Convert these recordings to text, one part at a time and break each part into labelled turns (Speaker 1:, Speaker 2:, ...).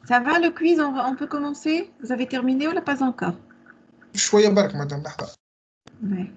Speaker 1: Ça va le quiz? On peut commencer? Vous avez terminé ou là pas encore?
Speaker 2: شوية برك مدام لحظة.
Speaker 1: Ouais.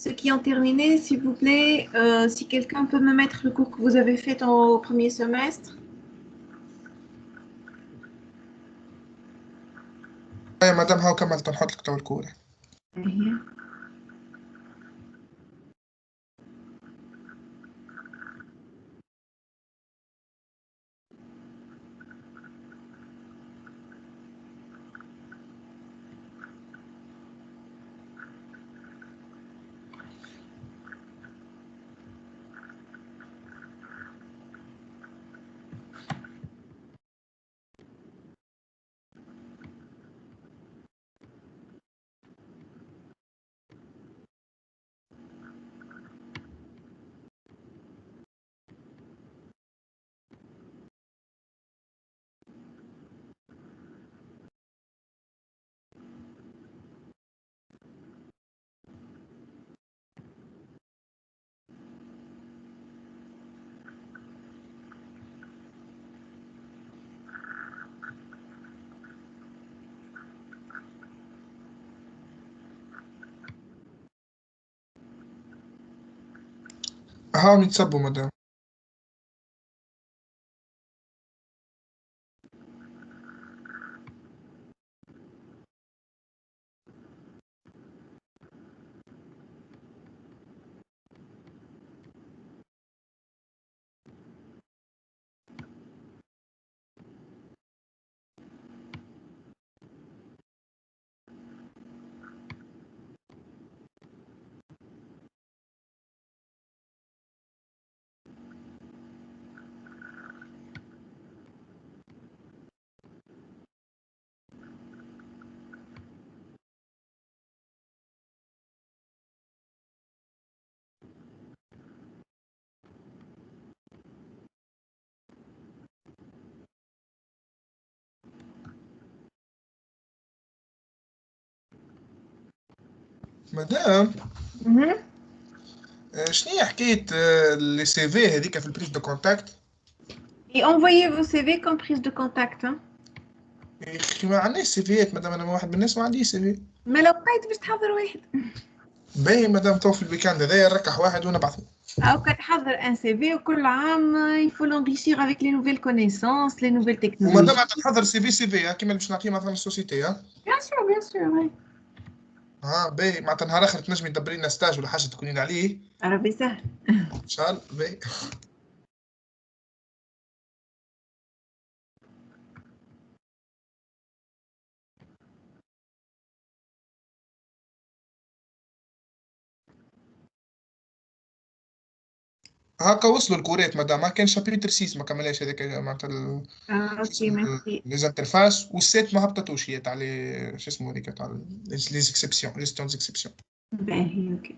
Speaker 1: Ceux qui ont terminé, s'il vous plaît, si quelqu'un peut me mettre le cours que vous avez fait au premier semestre.
Speaker 2: يا مدام هاو كملت نحط لك تو الكورة. هاهم يتصبوا مدام. مدام
Speaker 1: Mhm.
Speaker 2: شنو هي حكايه لي سي في هذيك في البريز دو كونتاكت؟
Speaker 1: Et envoyez vos CV comme prise de contact. Hein.
Speaker 2: يا اخي ما عنديش سيفيات مدام، انا واحد من الناس ما عنديش سيفي.
Speaker 1: ما لو بقيت باش تحضر واحد.
Speaker 2: باهي مدام، تو في الويكاند هذايا نركح واحد ونبعثه.
Speaker 1: أو كتحضر ان سي في وكل عام il faut l'enrichir avec les nouvelles connaissances, les nouvelles
Speaker 2: ومدام
Speaker 1: technologies.
Speaker 2: تحضر سي في كيما باش نعطيه مثلا السوسيتي
Speaker 1: Bien sûr, oui.
Speaker 2: ها باهي معناتها نهار اخر تنجمي تدبري لنا ستاج ولا حاجه تكونين عليه
Speaker 1: ربي سهل.
Speaker 2: ان شاء الله. باهي هاكا وصلوا الكوريت مدام، ما كان شابيتر 6 ما كملهاش هذاك معناتها شو
Speaker 1: اوكي
Speaker 2: اسمه
Speaker 1: ميرسي.
Speaker 2: لي زانترفاس، والسيت ما هبطتوش هي تاع لي شو اسمه هذيك تاع لي زيكسيبسيون جيستيون زيكسيبسيون.
Speaker 1: باهي اوكي.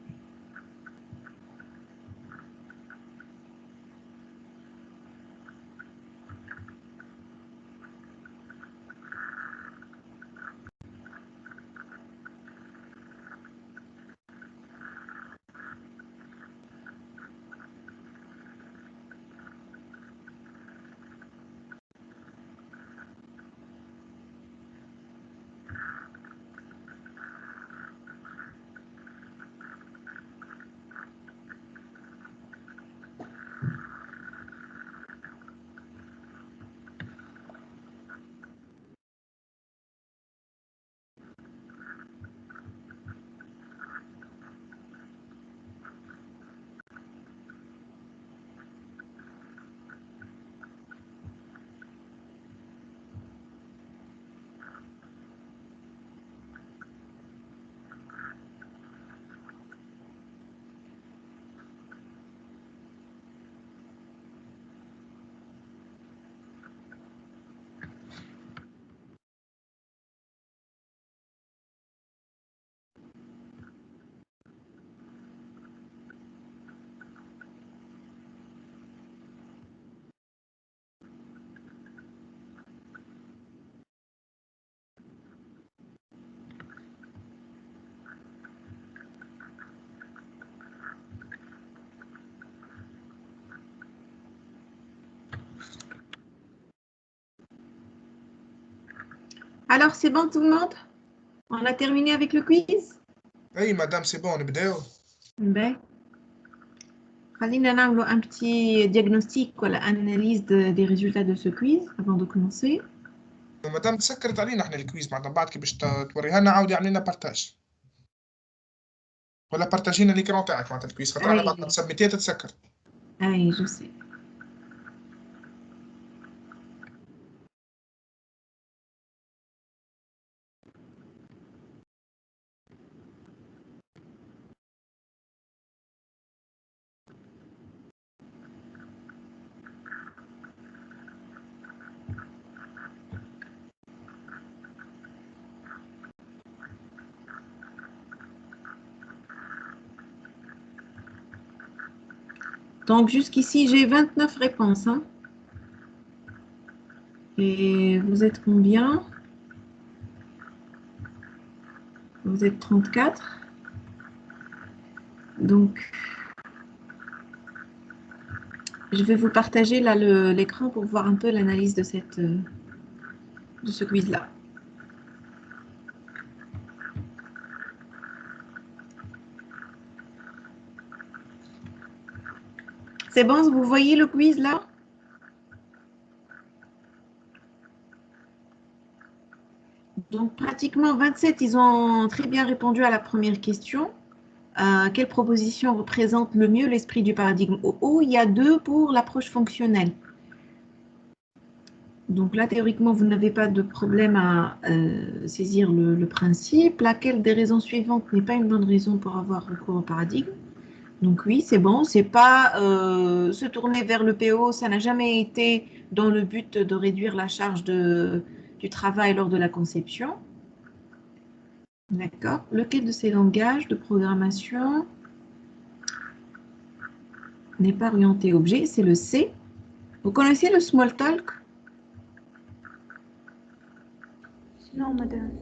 Speaker 1: Alors, c'est bon tout le monde? On a terminé avec le quiz?
Speaker 2: اي مدام سي بون نبداو.
Speaker 1: Ben, خلينا نعملوا un petit diagnostic ولا analyse des résultats de ce quiz avant de commencer.
Speaker 2: مدام تسكرت علينا احنا الكويز معناتها بعد كي باش توريها لنا عاودي علينا بارتاج ولا بارتاجينا ليكرون تاعك معناتها الكويز، خاطر انا بعد ما تسبميتيها تتسكر.
Speaker 1: Allez, je sais. Donc, jusqu'ici, j'ai 29 réponses. Hein. Et vous êtes combien? Vous êtes 34. Donc, je vais vous partager là l'écran pour voir un peu l'analyse de ce quiz-là. C'est bon, vous voyez le quiz là? Donc, pratiquement 27, ils ont très bien répondu à la première question. Quelle proposition représente le mieux l'esprit du paradigme OO? Il y a 2 pour l'approche fonctionnelle. Donc là, théoriquement, vous n'avez pas de problème à saisir le principe. Laquelle des raisons suivantes n'est pas une bonne raison pour avoir recours au paradigme? Donc oui, c'est bon. C'est pas se tourner vers le PO. Ça n'a jamais été dans le but de réduire la charge du travail lors de la conception. D'accord. Lequel de ces langages de programmation n'est pas orienté objet? C'est le C. Vous connaissez le Smalltalk?
Speaker 3: Non, madame.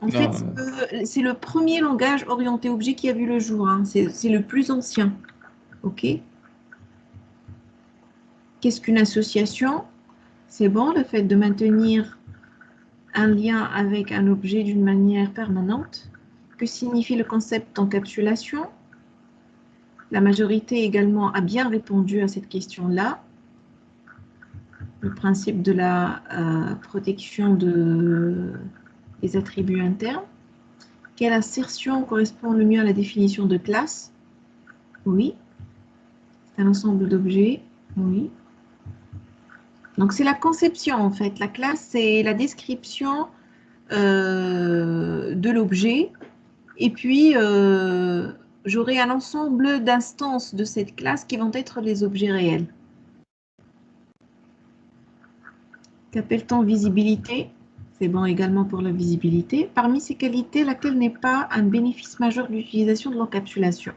Speaker 1: En
Speaker 2: Non,
Speaker 1: fait, c'est le premier langage orienté objet qui a vu le jour. Hein. C'est le plus ancien. OK. Qu'est-ce qu'une association? C'est bon, le fait de maintenir un lien avec un objet d'une manière permanente. Que signifie le concept d'encapsulation? La majorité également a bien répondu à cette question-là. Le principe de la protection des attributs internes. Quelle assertion correspond le mieux à la définition de classe? Oui. C'est un ensemble d'objets. Oui. Donc, c'est la conception, en fait. La classe, c'est la description de l'objet. Et puis, j'aurai un ensemble d'instances de cette classe qui vont être les objets réels. Qu'appelle-t-on visibilité? C'est bon également pour la visibilité. Parmi ces qualités, laquelle n'est pas un bénéfice majeur de l'utilisation de l'encapsulation?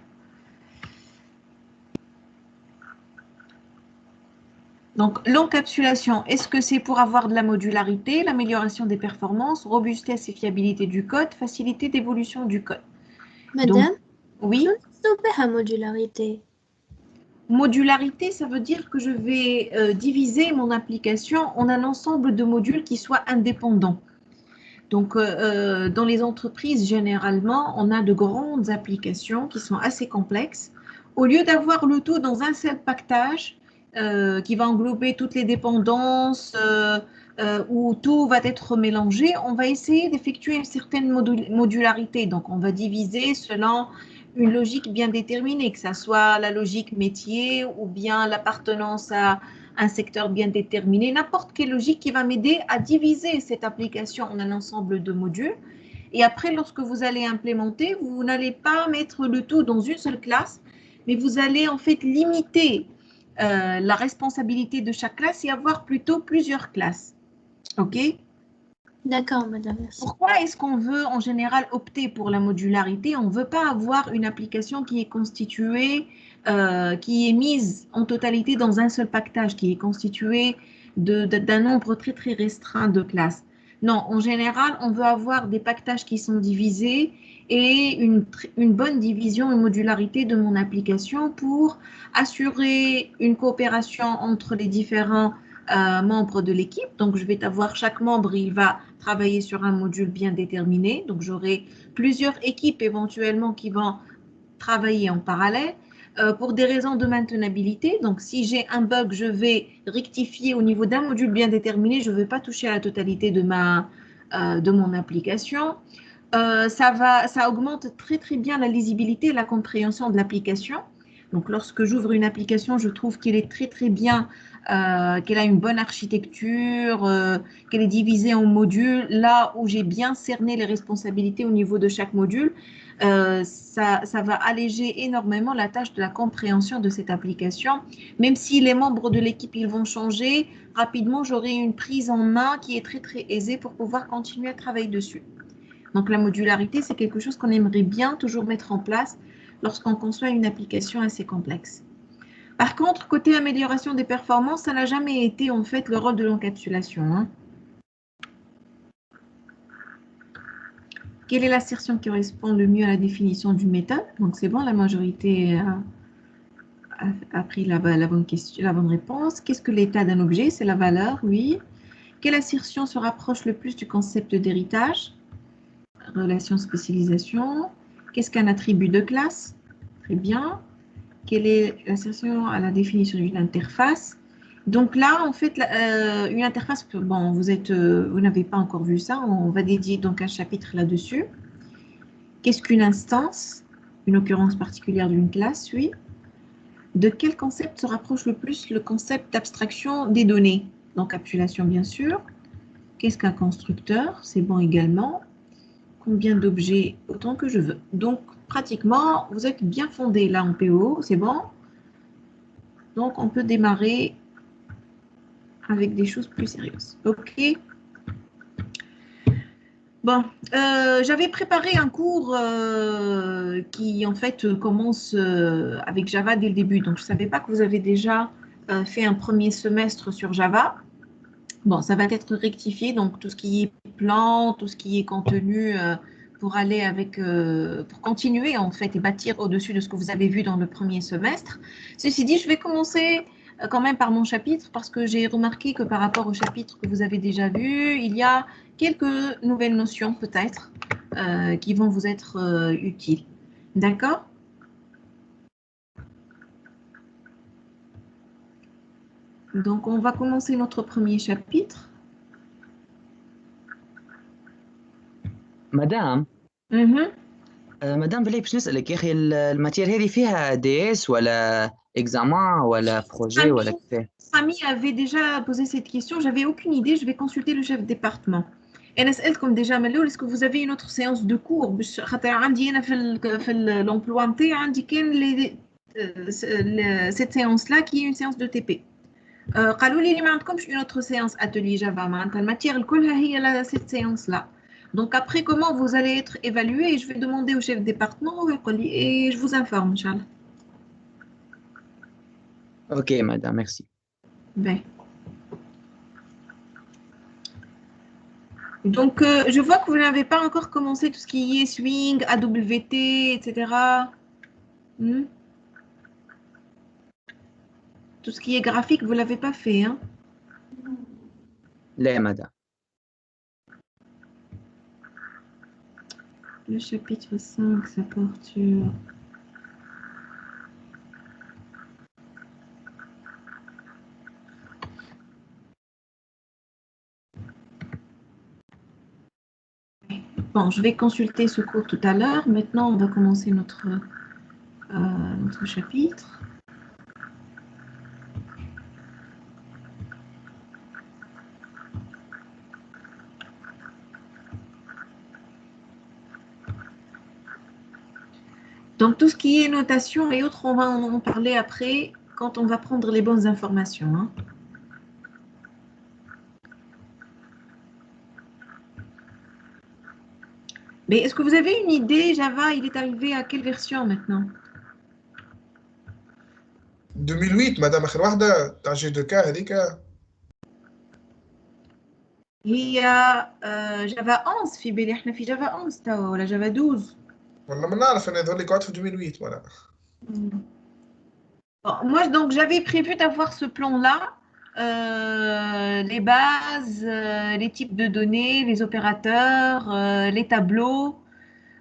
Speaker 1: Donc, l'encapsulation, est-ce que c'est pour avoir de la modularité, l'amélioration des performances, robustesse et fiabilité du code, facilité d'évolution du code?
Speaker 3: Madame,
Speaker 1: Donc, oui.
Speaker 3: Modularité.
Speaker 1: Modularité, ça veut dire que je vais diviser mon application en un ensemble de modules qui soient indépendants. Donc, dans les entreprises, généralement, on a de grandes applications qui sont assez complexes. Au lieu d'avoir le tout dans un seul pactage qui va englober toutes les dépendances, où tout va être mélangé, on va essayer d'effectuer une certaine modularité. Donc, on va diviser selon une logique bien déterminée, que ce soit la logique métier ou bien l'appartenance à un secteur bien déterminé, n'importe quelle logique qui va m'aider à diviser cette application en un ensemble de modules. Et après, lorsque vous allez implémenter, vous n'allez pas mettre le tout dans une seule classe, mais vous allez en fait limiter la responsabilité de chaque classe et avoir plutôt plusieurs classes. OK?
Speaker 3: D'accord, madame, merci.
Speaker 1: Pourquoi est-ce qu'on veut en général opter pour la modularité? On ne veut pas avoir une application qui est constituée, qui est mise en totalité dans un seul pactage, qui est constituée d'un nombre très très restreint de classes. Non, en général, on veut avoir des pactages qui sont divisés et une bonne division et modularité de mon application pour assurer une coopération entre les différents membres de l'équipe. Donc, je vais avoir chaque membre, il va travailler sur un module bien déterminé. Donc, j'aurai plusieurs équipes éventuellement qui vont travailler en parallèle. Pour des raisons de maintenabilité, donc si j'ai un bug, je vais rectifier au niveau d'un module bien déterminé, je ne vais pas toucher à la totalité de mon application. Ça augmente très très bien la lisibilité et la compréhension de l'application. Donc lorsque j'ouvre une application, je trouve qu'elle est très très bien, qu'elle a une bonne architecture, qu'elle est divisée en modules. Là où j'ai bien cerné les responsabilités au niveau de chaque module, ça va alléger énormément la tâche de la compréhension de cette application. Même si les membres de l'équipe ils vont changer, rapidement j'aurai une prise en main qui est très très aisée pour pouvoir continuer à travailler dessus. Donc la modularité, c'est quelque chose qu'on aimerait bien toujours mettre en place lorsqu'on conçoit une application assez complexe. Par contre, côté amélioration des performances, ça n'a jamais été en fait le rôle de l'encapsulation. Hein. Quelle est l'assertion qui correspond le mieux à la définition d'une méthode? Donc c'est bon, la majorité a pris la bonne réponse. Qu'est-ce que l'état d'un objet? C'est la valeur, oui. Quelle assertion se rapproche le plus du concept d'héritage? Relation spécialisation. Qu'est-ce qu'un attribut de classe? Très bien. Quelle est l'assertion à la définition d'une interface? Donc là, en fait, une interface, bon, vous n'avez pas encore vu ça, on va dédier donc un chapitre là-dessus. Qu'est-ce qu'une instance? Une occurrence particulière d'une classe, oui. De quel concept se rapproche le plus le concept d'abstraction des données? L'encapsulation, bien sûr. Qu'est-ce qu'un constructeur? C'est bon également. Combien d'objets? Autant que je veux. Donc, pratiquement, vous êtes bien fondé là en PO, c'est bon. Donc, on peut démarrer avec des choses plus sérieuses. OK. Bon, j'avais préparé un cours qui, en fait, commence avec Java dès le début. Donc, je ne savais pas que vous avez déjà fait un premier semestre sur Java. Bon, ça va être rectifié, donc tout ce qui est plan, tout ce qui est contenu pour aller avec, pour continuer en fait et bâtir au-dessus de ce que vous avez vu dans le premier semestre. Ceci dit, je vais commencer quand même par mon chapitre parce que j'ai remarqué que par rapport au chapitre que vous avez déjà vu, il y a quelques nouvelles notions peut-être qui vont vous être utiles. D'accord? Donc, on va commencer notre premier chapitre.
Speaker 4: مدام مدام بلاي باش نسألك يا أخي الماتير هذه فيها دي اس ولا اكزامان ولا بروجي ولا كيفاه؟
Speaker 1: Samy avait déjà posé cette question, j'avais aucune idée, je vais consulter le chef de département. Et نسألكم déjà ملول, est-ce que vous avez une autre séance de cours باش خاطر عندي أنا في l'emploi نتاعي عندي كان cette séance là qui est une séance de TP. قالوا لي ما عندكمش une autre séance atelier Java معناتها الماتير كلها هي cette séance là. Donc après comment vous allez être évalué, je vais demander au chef de département et je vous informe Inch'Allah.
Speaker 4: Ok madame, merci.
Speaker 1: Ben. Donc, je vois que vous n'avez pas encore commencé tout ce qui est swing, AWT, etc. Tout ce qui est graphique, vous ne l'avez pas fait. Hein?
Speaker 4: لا madame.
Speaker 1: Le chapitre 5, ça porte sur... Bon, je vais consulter ce cours tout à l'heure. Maintenant, on va commencer notre chapitre. Donc, tout ce qui est notation et autres, on va en parler après quand on va prendre les bonnes informations. Hein. Mais est-ce que vous avez une idée, Java, il est arrivé à quelle version maintenant?
Speaker 2: 2008 مدام آخر واحدة تاع جي دو كا هذيك.
Speaker 1: هي جافا 11 في بالي احنا في جافا 11 توا ولا جافا 12
Speaker 2: والله ما نعرف أنا هذول قعدت في 2008 ولا.
Speaker 1: Bon, moi, donc, j'avais prévu d'avoir ce plan-là, les bases, les types de données, les opérateurs, les tableaux.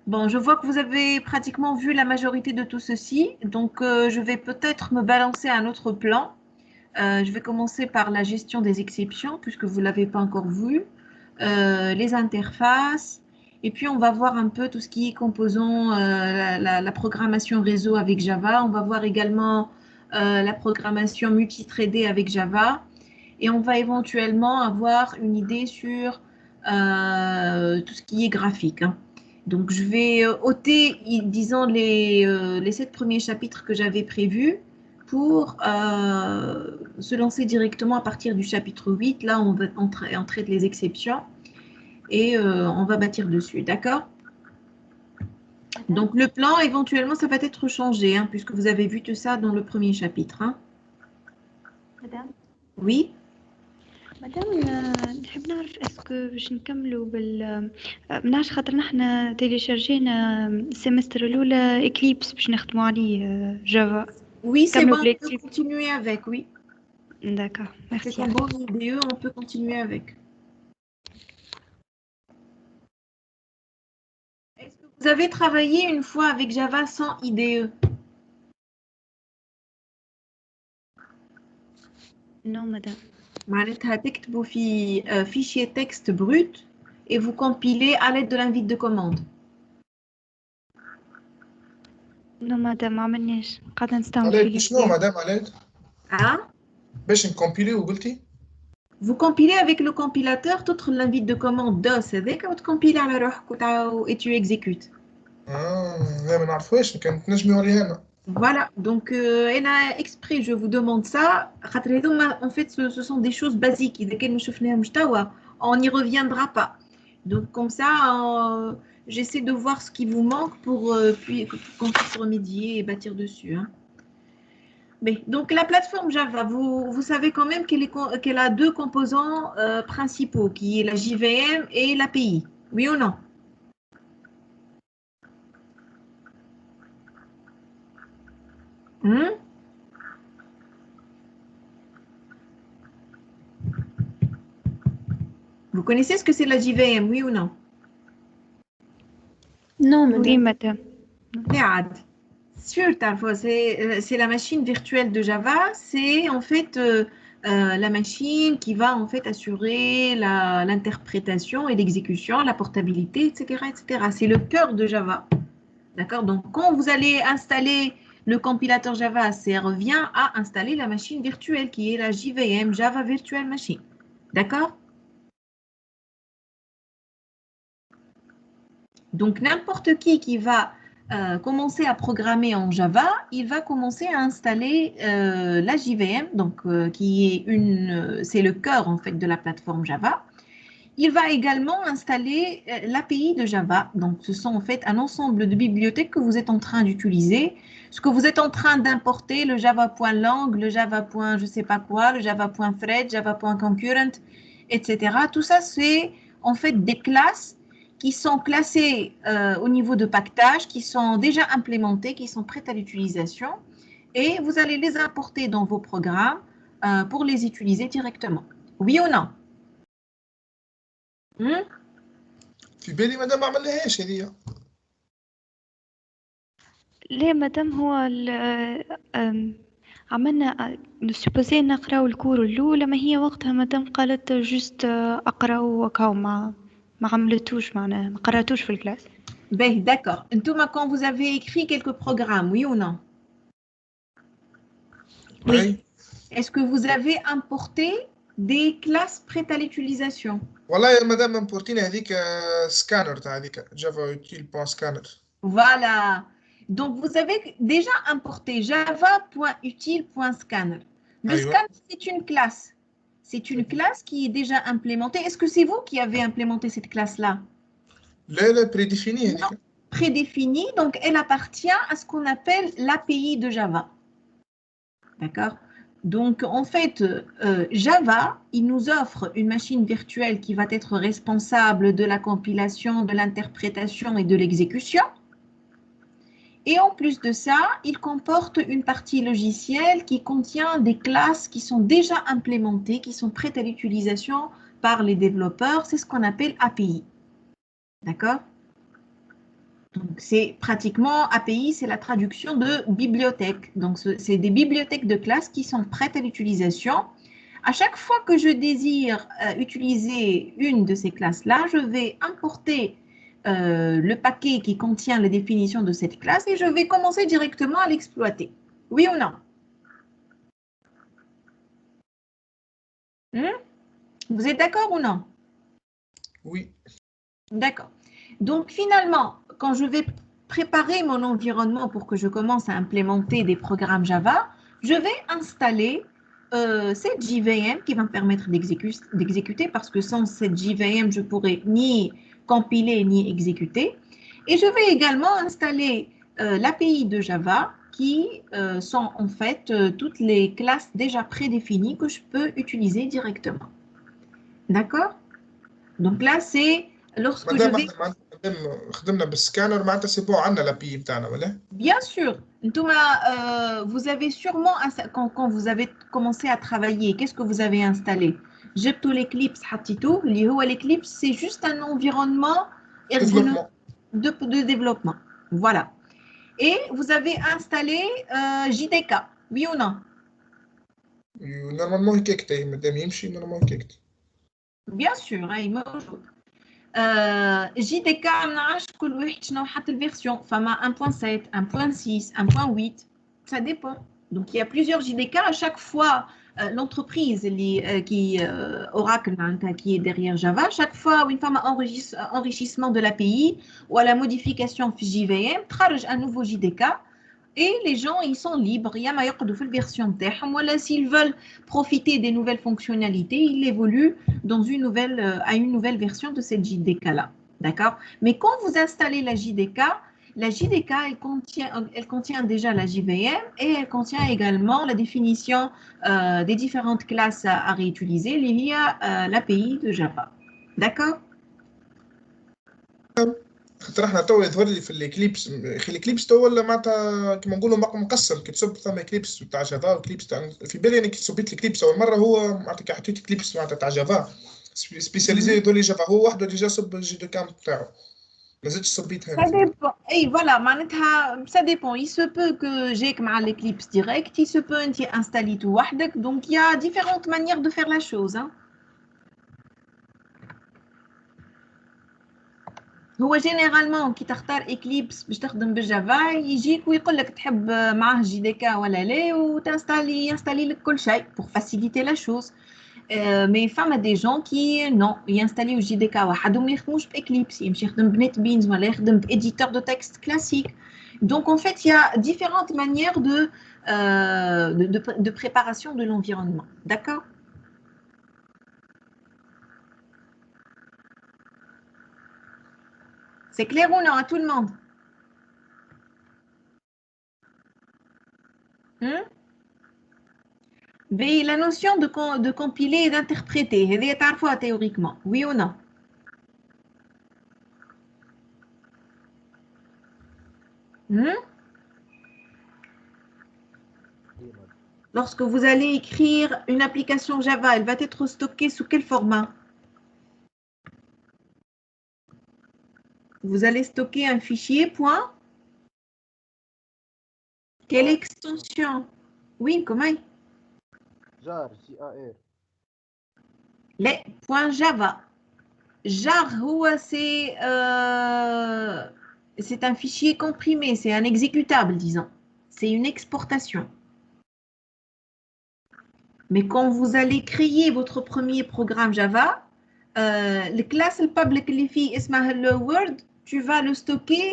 Speaker 1: Bon, je vois que vous avez pratiquement vu la majorité de tout ceci, donc je vais peut-être me balancer à un autre plan. Je vais commencer par la gestion des exceptions, puisque vous ne l'avez pas encore vu, les interfaces, et puis on va voir un peu tout ce qui est composant, la programmation réseau avec Java. On va voir également la programmation multithreadée avec Java, et on va éventuellement avoir une idée sur tout ce qui est graphique. Hein. Donc, je vais ôter, disons, les 7 premiers chapitres que j'avais prévus pour se lancer directement à partir du chapitre 8. Là, on traite les exceptions et on va bâtir dessus. D'accord? Donc, le plan, éventuellement, ça va être changé, hein, puisque vous avez vu tout ça dans le premier chapitre. Hein.
Speaker 5: Madame?
Speaker 1: Oui?
Speaker 5: مدام نحب نعرف اسكو باش نكملوا منعرفش خاطر نحنا تيليشارجينا السيمستر الاولى اكليبس باش نخدموا عليه جافا.
Speaker 1: Oui, c'est
Speaker 5: Comme
Speaker 1: bon, on peut
Speaker 5: l'objectif.
Speaker 1: continuer avec, oui.
Speaker 5: D'accord, merci.
Speaker 1: C'est un bon IDE, on peut continuer avec. Est-ce que vous avez travaillé une fois avec Java sans IDE?
Speaker 5: Non, madame.
Speaker 1: معناتها تكتبوا في fichier texte brut et vous compilez à l'aide de l'invite de commande.
Speaker 5: Non, madame, ما عملناش. قاعدة نستعمل
Speaker 2: عليك
Speaker 5: في
Speaker 2: شنو مدام عليك؟
Speaker 1: Hein?
Speaker 2: باش نكمبيلي وقلتي؟
Speaker 1: Vous compilez avec le compilateur toute l'invite de commande DOS هذاك وتكمبيلي على روحك et tu exécutes.
Speaker 2: لا ما نعرفوش كان تنجمي وريها لنا.
Speaker 1: Voilà, donc exprès je vous demande ça. En fait, ce sont des choses basiques. On n'y reviendra pas. Donc comme ça, j'essaie de voir ce qui vous manque pour qu'on puisse remédier et bâtir dessus. Hein. Mais, donc, la plateforme Java, vous savez quand même qu'elle a deux composants principaux, qui est la JVM et l'API. Oui ou non? Vous connaissez ce que c'est la JVM, oui ou non?
Speaker 3: Non,
Speaker 5: Oui,
Speaker 3: madame.
Speaker 5: madame.
Speaker 1: Sûr, c'est la machine virtuelle de Java. C'est en fait la machine qui va en fait assurer l'interprétation et l'exécution, la portabilité, etc., etc. C'est le cœur de Java. D'accord? Donc, quand vous allez installer le compilateur Java, ça revient à installer la machine virtuelle qui est la JVM, Java Virtual Machine. D'accord? Donc, n'importe qui va commencer à programmer en Java, il va commencer à installer la JVM, donc qui est c'est le cœur en fait de la plateforme Java. Il va également installer l'API de Java. Donc, ce sont en fait un ensemble de bibliothèques que vous êtes en train d'utiliser. Ce que vous êtes en train d'importer, le java.lang, le java. Je sais pas quoi, le java.thread, java.concurrent, etc. Tout ça, c'est en fait des classes qui sont classées au niveau de paquetage, qui sont déjà implémentées, qui sont prêtes à l'utilisation. Et vous allez les importer dans vos programmes pour les utiliser directement. Oui ou non?
Speaker 2: في بالي مادام ما عملناهاش هذه.
Speaker 5: ليه مادام هو عملنا نسبوزي نقراو الكور الأولى، ما هي وقتها مادام قالت جست أقراو وكاو ما عملتوش معناها ما قراتوش في الكلاس.
Speaker 1: Ben, d'accord. Thomas, quand vous avez écrit quelques programmes, oui ou non?
Speaker 2: Oui.
Speaker 1: Est-ce que vous avez importé des classes prêtes à l'utilisation?
Speaker 2: والله يا مدام امبورتينا هذيك سكانر تاع هذيك جافا utile بوان سكانر.
Speaker 1: Voilà. Donc, vous avez déjà importé java.utile.scanner. Le scanner, c'est une classe. C'est une classe qui est déjà implémentée. Est-ce que c'est vous qui avez implémenté cette classe-là?
Speaker 2: لا prédéfinie
Speaker 1: Non, prédéfinie. Donc, elle appartient à ce qu'on appelle l'API de Java. D'accord? Donc, en fait, Java, il nous offre une machine virtuelle qui va être responsable de la compilation, de l'interprétation et de l'exécution. Et en plus de ça, il comporte une partie logicielle qui contient des classes qui sont déjà implémentées, qui sont prêtes à l'utilisation par les développeurs. C'est ce qu'on appelle API. D'accord? Donc, c'est pratiquement API, c'est la traduction de bibliothèque. Donc, c'est des bibliothèques de classes qui sont prêtes à l'utilisation. À chaque fois que je désire utiliser une de ces classes-là, je vais importer le paquet qui contient les définitions de cette classe et je vais commencer directement à l'exploiter. Oui ou non? Vous êtes d'accord ou non?
Speaker 2: Oui.
Speaker 1: D'accord. Donc, finalement, quand je vais préparer mon environnement pour que je commence à implémenter des programmes Java, je vais installer cette JVM qui va me permettre d'exécuter parce que sans cette JVM, je ne pourrais ni compiler ni exécuter. Et je vais également installer l'API de Java qui sont en fait toutes les classes déjà prédéfinies que je peux utiliser directement. D'accord? Donc là, c'est lorsque je vais...
Speaker 2: خدمنا بالسكانر معناتها سي بون عندنا l'API بتاعنا ولا؟
Speaker 1: Bien sûr. Thomas, vous avez sûrement, quand vous avez commencé à travailler, qu'est-ce que vous avez installé? Jebtou l'Eclipse, Hatito. L'Eclipse, c'est juste un environnement de développement. Voilà. Et vous avez installé JDK, oui ou non?
Speaker 2: Normalement, يكتي مادام يمشي normalement يكتي.
Speaker 1: Bien sûr, il موجود. JDK, كل واحد شنو حط الفيرسيون. فما 1.7, 1.6, 1.8, ça dépend. Donc il y a plusieurs JDK. À chaque fois, l'entreprise qui Oracle qui est derrière Java, chaque fois où une femme enrichissement de l'API ou à la modification JVM, تخرج un nouveau JDK. Et les gens, ils sont libres. Il y a ma version voilà, s'ils veulent profiter des nouvelles fonctionnalités, ils évoluent dans à une nouvelle version de cette JDK-là. D'accord? Mais quand vous installez la JDK, La JDK, elle contient déjà la JVM et elle contient également la définition des différentes classes à réutiliser liées à l'API de Java. D'accord?
Speaker 2: خاطر احنا تو يظهر لي في الاكليبس اخي الاكليبس تو ولا معناتها كيما نقولوا مقسم كي تصب ثم اكليبس تاع جافا وكليبس تاع في بالي انا كي صبيت الاكليبس اول مره هو معناتها كي حطيت اكليبس معناتها تاع جافا سبيسياليزي يظهر لي جافا هو وحده ديجا صب الجي دو كام تاعو ما زدتش صبيتها
Speaker 1: Ça dépend. Et voilà, ça dépend. Il se peut que j'ai l'Eclipse direct, il se peut installer tout وحدك. Donc il y a différentes manières de faire la chose. Hein. هو généralement كي تختار Eclipse باش تخدم بالجافا يجيك ويقول لك تحب معاه جي دي كا ولا لا وتنستالي لك كل شيء pour faciliter la chose. Mais فما des gens qui non ينستاليو جي دي كا واحد وما يخدموش بإكليبس يمشي يخدم بنت بينز ولا يخدم بإديتور دو تكست classique. Donc en fait il y a différentes manières de préparation de l'environnement. D'accord? C'est clair ou non à tout le monde? Mais la notion de compiler et d'interpréter, elle est parfois théoriquement, oui ou non? Lorsque vous allez écrire une application Java, elle va être stockée sous quel format? Vous allez stocker un fichier, point. Quelle extension? Oui, comment?
Speaker 6: jar, J-A-R.
Speaker 1: Les point Java. Jar, c'est un fichier comprimé, c'est un exécutable, disons. C'est une exportation. Mais quand vous allez créer votre premier programme Java, le classe public Hello World, tu vas le stocker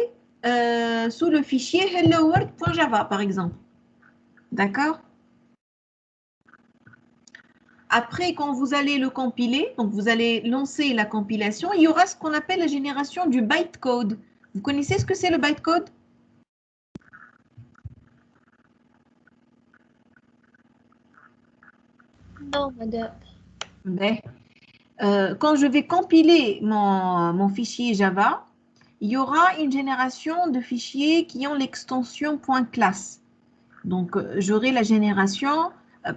Speaker 1: sous le fichier helloworld.java, par exemple. D'accord? Après, quand vous allez le compiler, donc vous allez lancer la compilation, il y aura ce qu'on appelle la génération du bytecode. Vous connaissez ce que c'est le bytecode?
Speaker 3: Non, madame.
Speaker 1: Ben, quand je vais compiler mon fichier Java, il y aura une génération de fichiers qui ont l'extension .class. Donc, j'aurai la génération,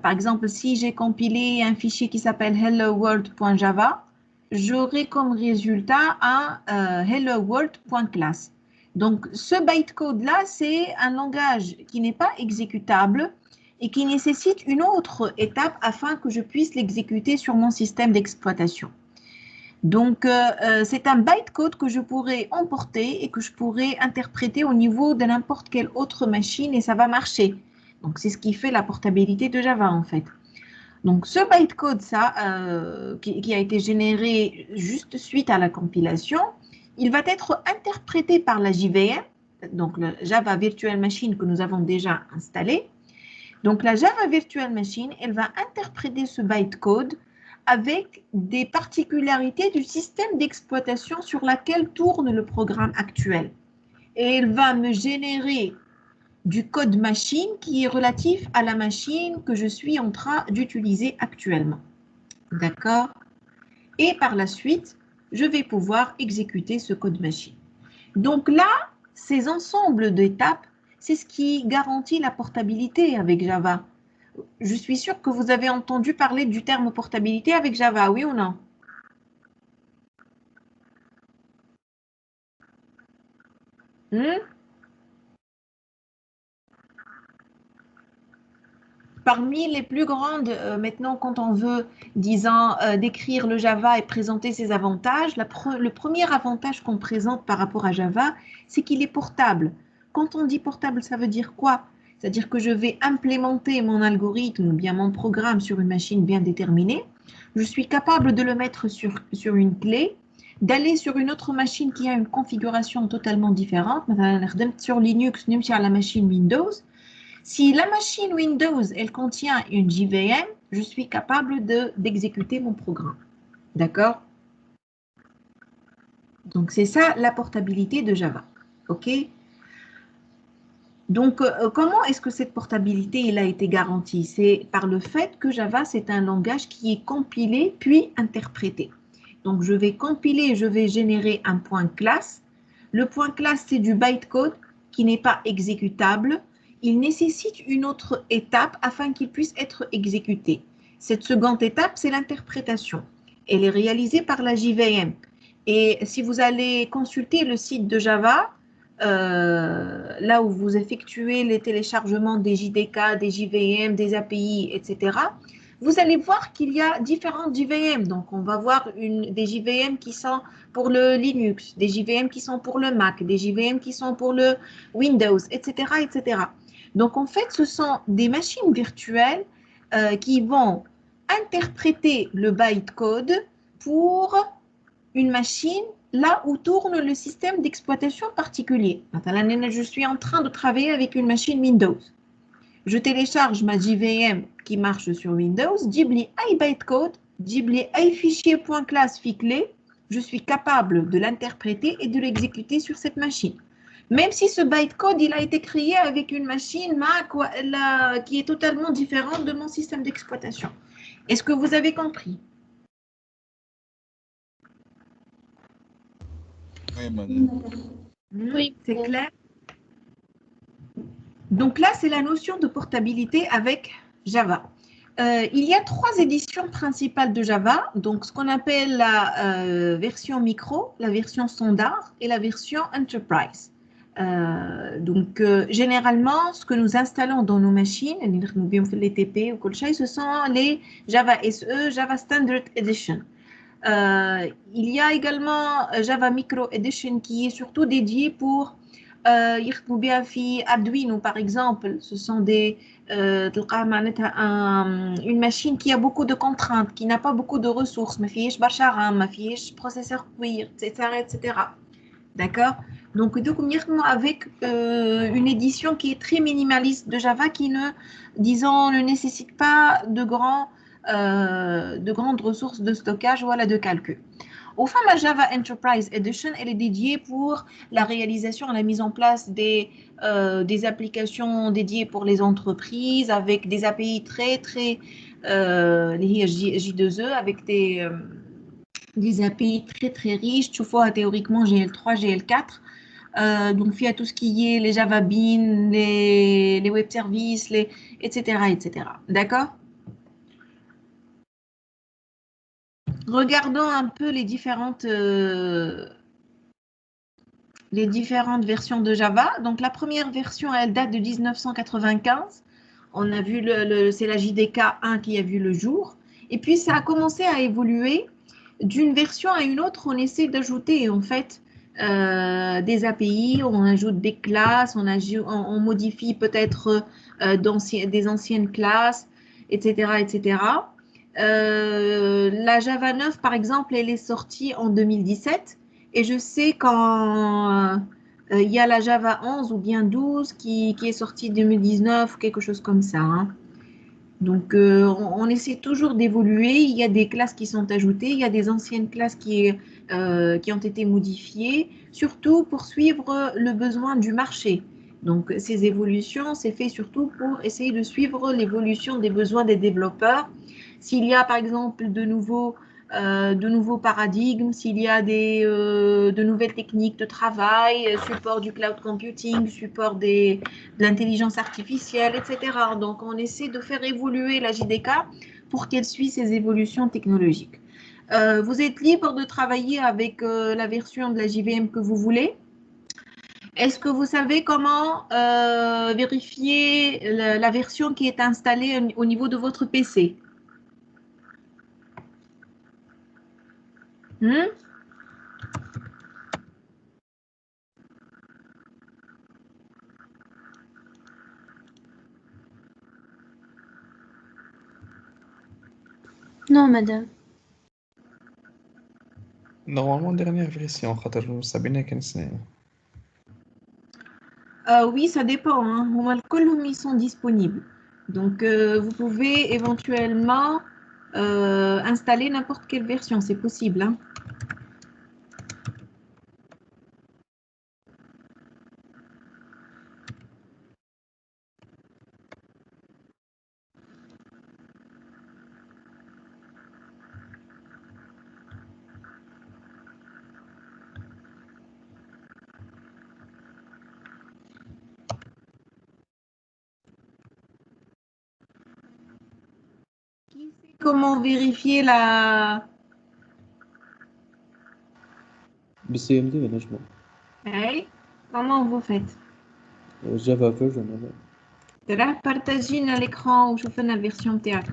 Speaker 1: par exemple, si j'ai compilé un fichier qui s'appelle helloworld.java, j'aurai comme résultat un helloworld.class. Donc, ce bytecode-là, c'est un langage qui n'est pas exécutable et qui nécessite une autre étape afin que je puisse l'exécuter sur mon système d'exploitation. Donc, c'est un bytecode que je pourrais emporter et que je pourrais interpréter au niveau de n'importe quelle autre machine et ça va marcher. Donc, c'est ce qui fait la portabilité de Java, en fait. Donc, ce bytecode, qui a été généré juste suite à la compilation, il va être interprété par la JVM, donc le Java Virtual Machine que nous avons déjà installé. Donc, la Java Virtual Machine, elle va interpréter ce bytecode avec des particularités du système d'exploitation sur laquelle tourne le programme actuel. Et elle va me générer du code machine qui est relatif à la machine que je suis en train d'utiliser actuellement. D'accord? Et par la suite, je vais pouvoir exécuter ce code machine. Donc là, ces ensembles d'étapes, c'est ce qui garantit la portabilité avec Java. Je suis sûre que vous avez entendu parler du terme portabilité avec Java, oui ou non? Parmi les plus grandes, maintenant quand on veut, disons, décrire le Java et présenter ses avantages, le premier avantage qu'on présente par rapport à Java, c'est qu'il est portable. Quand on dit portable, ça veut dire quoi? C'est-à-dire que je vais implémenter mon algorithme ou bien mon programme sur une machine bien déterminée. Je suis capable de le mettre sur une clé, d'aller sur une autre machine qui a une configuration totalement différente. Sur Linux, sur la machine Windows. Si la machine Windows, elle contient une JVM, je suis capable d'exécuter mon programme. D'accord? Donc, c'est ça la portabilité de Java. OK? Donc, comment est-ce que cette portabilité il a été garantie? C'est par le fait que Java, c'est un langage qui est compilé puis interprété. Donc, je vais compiler, je vais générer un point classe. Le point classe, c'est du bytecode qui n'est pas exécutable. Il nécessite une autre étape afin qu'il puisse être exécuté. Cette seconde étape, c'est l'interprétation. Elle est réalisée par la JVM. Et si vous allez consulter le site de Java, là où vous effectuez les téléchargements des JDK, des JVM, des API, etc., vous allez voir qu'il y a différentes JVM. Donc, on va voir des JVM qui sont pour le Linux, des JVM qui sont pour le Mac, des JVM qui sont pour le Windows, etc., etc. Donc, en fait, ce sont des machines virtuelles qui vont interpréter le bytecode pour une machine là où tourne le système d'exploitation particulier. Je suis en train de travailler avec une machine Windows. Je télécharge ma JVM qui marche sur Windows, Ghibli bytecode, Ghibli fichier .class ficlé, je suis capable de l'interpréter et de l'exécuter sur cette machine. Même si ce bytecode il a été créé avec une machine Mac qui est totalement différente de mon système d'exploitation. Est-ce que vous avez compris?
Speaker 7: Oui, madame.
Speaker 3: Oui.
Speaker 1: C'est clair? Donc là, c'est la notion de portabilité avec Java. Il y a 3 éditions principales de Java, donc ce qu'on appelle la version micro, la version standard et la version enterprise. Généralement, ce que nous installons dans nos machines, les TP ou ce sont les Java SE, Java Standard Edition. Il y a également Java Micro Edition qui est surtout dédié pour Arduino par exemple. Ce sont une machine qui a beaucoup de contraintes, qui n'a pas beaucoup de ressources, ma fiche RAM, ma fiche processeur cuir, etc. D'accord? Donc, avec une édition qui est très minimaliste de Java qui ne nécessite pas de grandes ressources de stockage ou de calcul. Enfin, la Java Enterprise Edition, elle est dédiée pour la réalisation et la mise en place des applications dédiées pour les entreprises avec des API les J2E, avec des API très riches. Tu vois, théoriquement GL3, GL4. Donc, il y a tout ce qui est les Java Bean, les web services, etc. D'accord? Regardons un peu les différentes versions de Java. Donc, la première version, elle date de 1995. On a vu, c'est la JDK 1 qui a vu le jour. Et puis, ça a commencé à évoluer d'une version à une autre. On essaie d'ajouter, en fait, des API, on ajoute des classes, on modifie peut-être des anciennes classes, etc. La Java 9, par exemple, elle est sortie en 2017 et je sais quand il y a la Java 11 ou bien 12 qui est sortie en 2019, quelque chose comme ça. Hein. Donc, on essaie toujours d'évoluer. Il y a des classes qui sont ajoutées, il y a des anciennes classes qui ont été modifiées, surtout pour suivre le besoin du marché. Donc, ces évolutions, c'est fait surtout pour essayer de suivre l'évolution des besoins des développeurs. S'il y a, par exemple, de nouveaux paradigmes, s'il y a de nouvelles techniques de travail, support du cloud computing, support de l'intelligence artificielle, etc. Donc, on essaie de faire évoluer la JDK pour qu'elle suive ces évolutions technologiques. Vous êtes libre de travailler avec la version de la JVM que vous voulez. Est-ce que vous savez comment vérifier la version qui est installée au niveau de votre PC?
Speaker 3: Non, madame.
Speaker 7: Normalement, dernière version, خاطر Sabine كان
Speaker 1: Oui, ça dépend. Hein. Ils sont disponibles. Donc, vous pouvez éventuellement installer n'importe quelle version. C'est possible. Hein. comment vérifier la...
Speaker 8: بالCMD نجمو
Speaker 1: Hey, comment vous faites?
Speaker 8: Java version ولا
Speaker 1: راه بارتاجينا l'écran وشوف لنا الفيرسيون تاعك.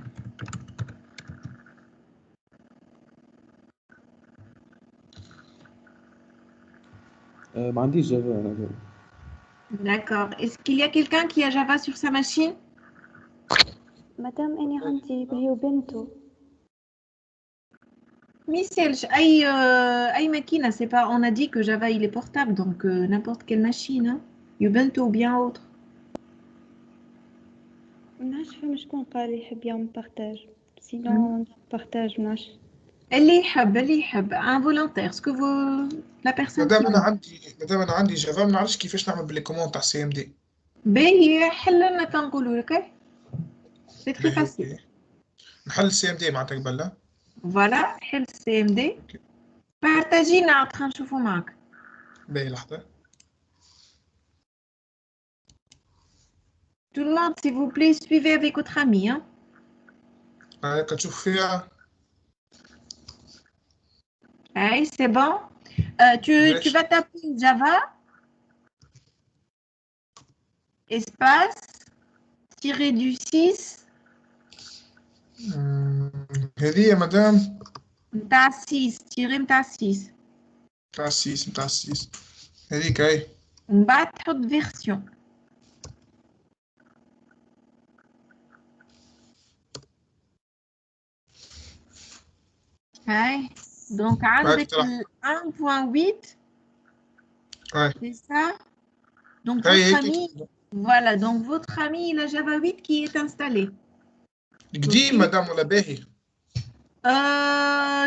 Speaker 8: ما عنديش Java أنا
Speaker 1: D'accord. Est-ce qu'il y a quelqu'un qui a Java sur sa machine?
Speaker 5: مدام أني عندي باليوبنتو.
Speaker 1: Michel, أي ماكينة, c'est pas. On a dit que Java il est portable, donc n'importe quelle machine, hein. Ubuntu ou bien autre.
Speaker 5: منعرفش فما شكون قال يحب يعمل بارتاج. سينون بارتاج منعرفش.
Speaker 1: اللي يحب un volontaire. Est-ce que vous la personne
Speaker 2: مادام
Speaker 1: qui
Speaker 2: انا عندي جافا ما نعرفش كيفاش نعمل بالكوموند تاع CMD.
Speaker 1: باهي حل لنا تنقولوا لك. C'est très facile.
Speaker 2: نحل CMD معناتها قبل.
Speaker 1: Voilà, حل CMD. بارتاجينا عطخا نشوفوا معك.
Speaker 2: باهي لحظة.
Speaker 1: Tout le monde, s'il vous plaît, suivez avec votre ami, hein.
Speaker 2: كتشوف فيها.
Speaker 1: Hey, c'est bon. Tu vas taper Java espace tiré du 6
Speaker 2: هذه يا مدام
Speaker 1: نتاع 6 tiré نتاع 6
Speaker 2: نتاع السيس هذيك هاي.
Speaker 1: من بعد تحط فيرسيون. هاي donc عندك 1.8. C'est ça. Donc votre ami, voilà, donc votre ami il a Java 8 qui est installé.
Speaker 2: قديم مدام ولا باهي؟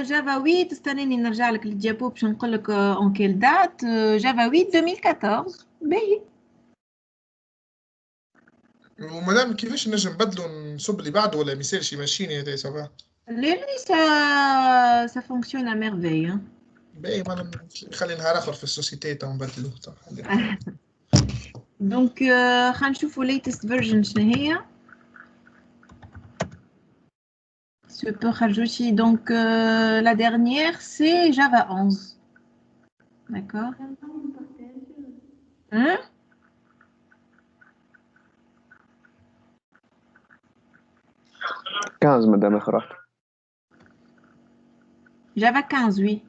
Speaker 1: Java 8 استناني نرجع لك للديابو باش نقول لك en quelle date. Java 8 2014 باهي.
Speaker 2: ومدام كيفاش نجم نبدلو نصب اللي بعده ولا ما يصيرش يمشيني هذا سافا؟
Speaker 1: لي ça fonctionne à merveille, hein.
Speaker 2: باهي ما نخلي نهار اخر في السوسيتي تو نبدلوه.
Speaker 1: دونك خلينا نشوفوا latest version شنو هي. Ce peut rajouter donc la dernière c'est Java 11. D'accord. Hein?
Speaker 6: مدام آخر واحدة.
Speaker 1: Java 15, oui.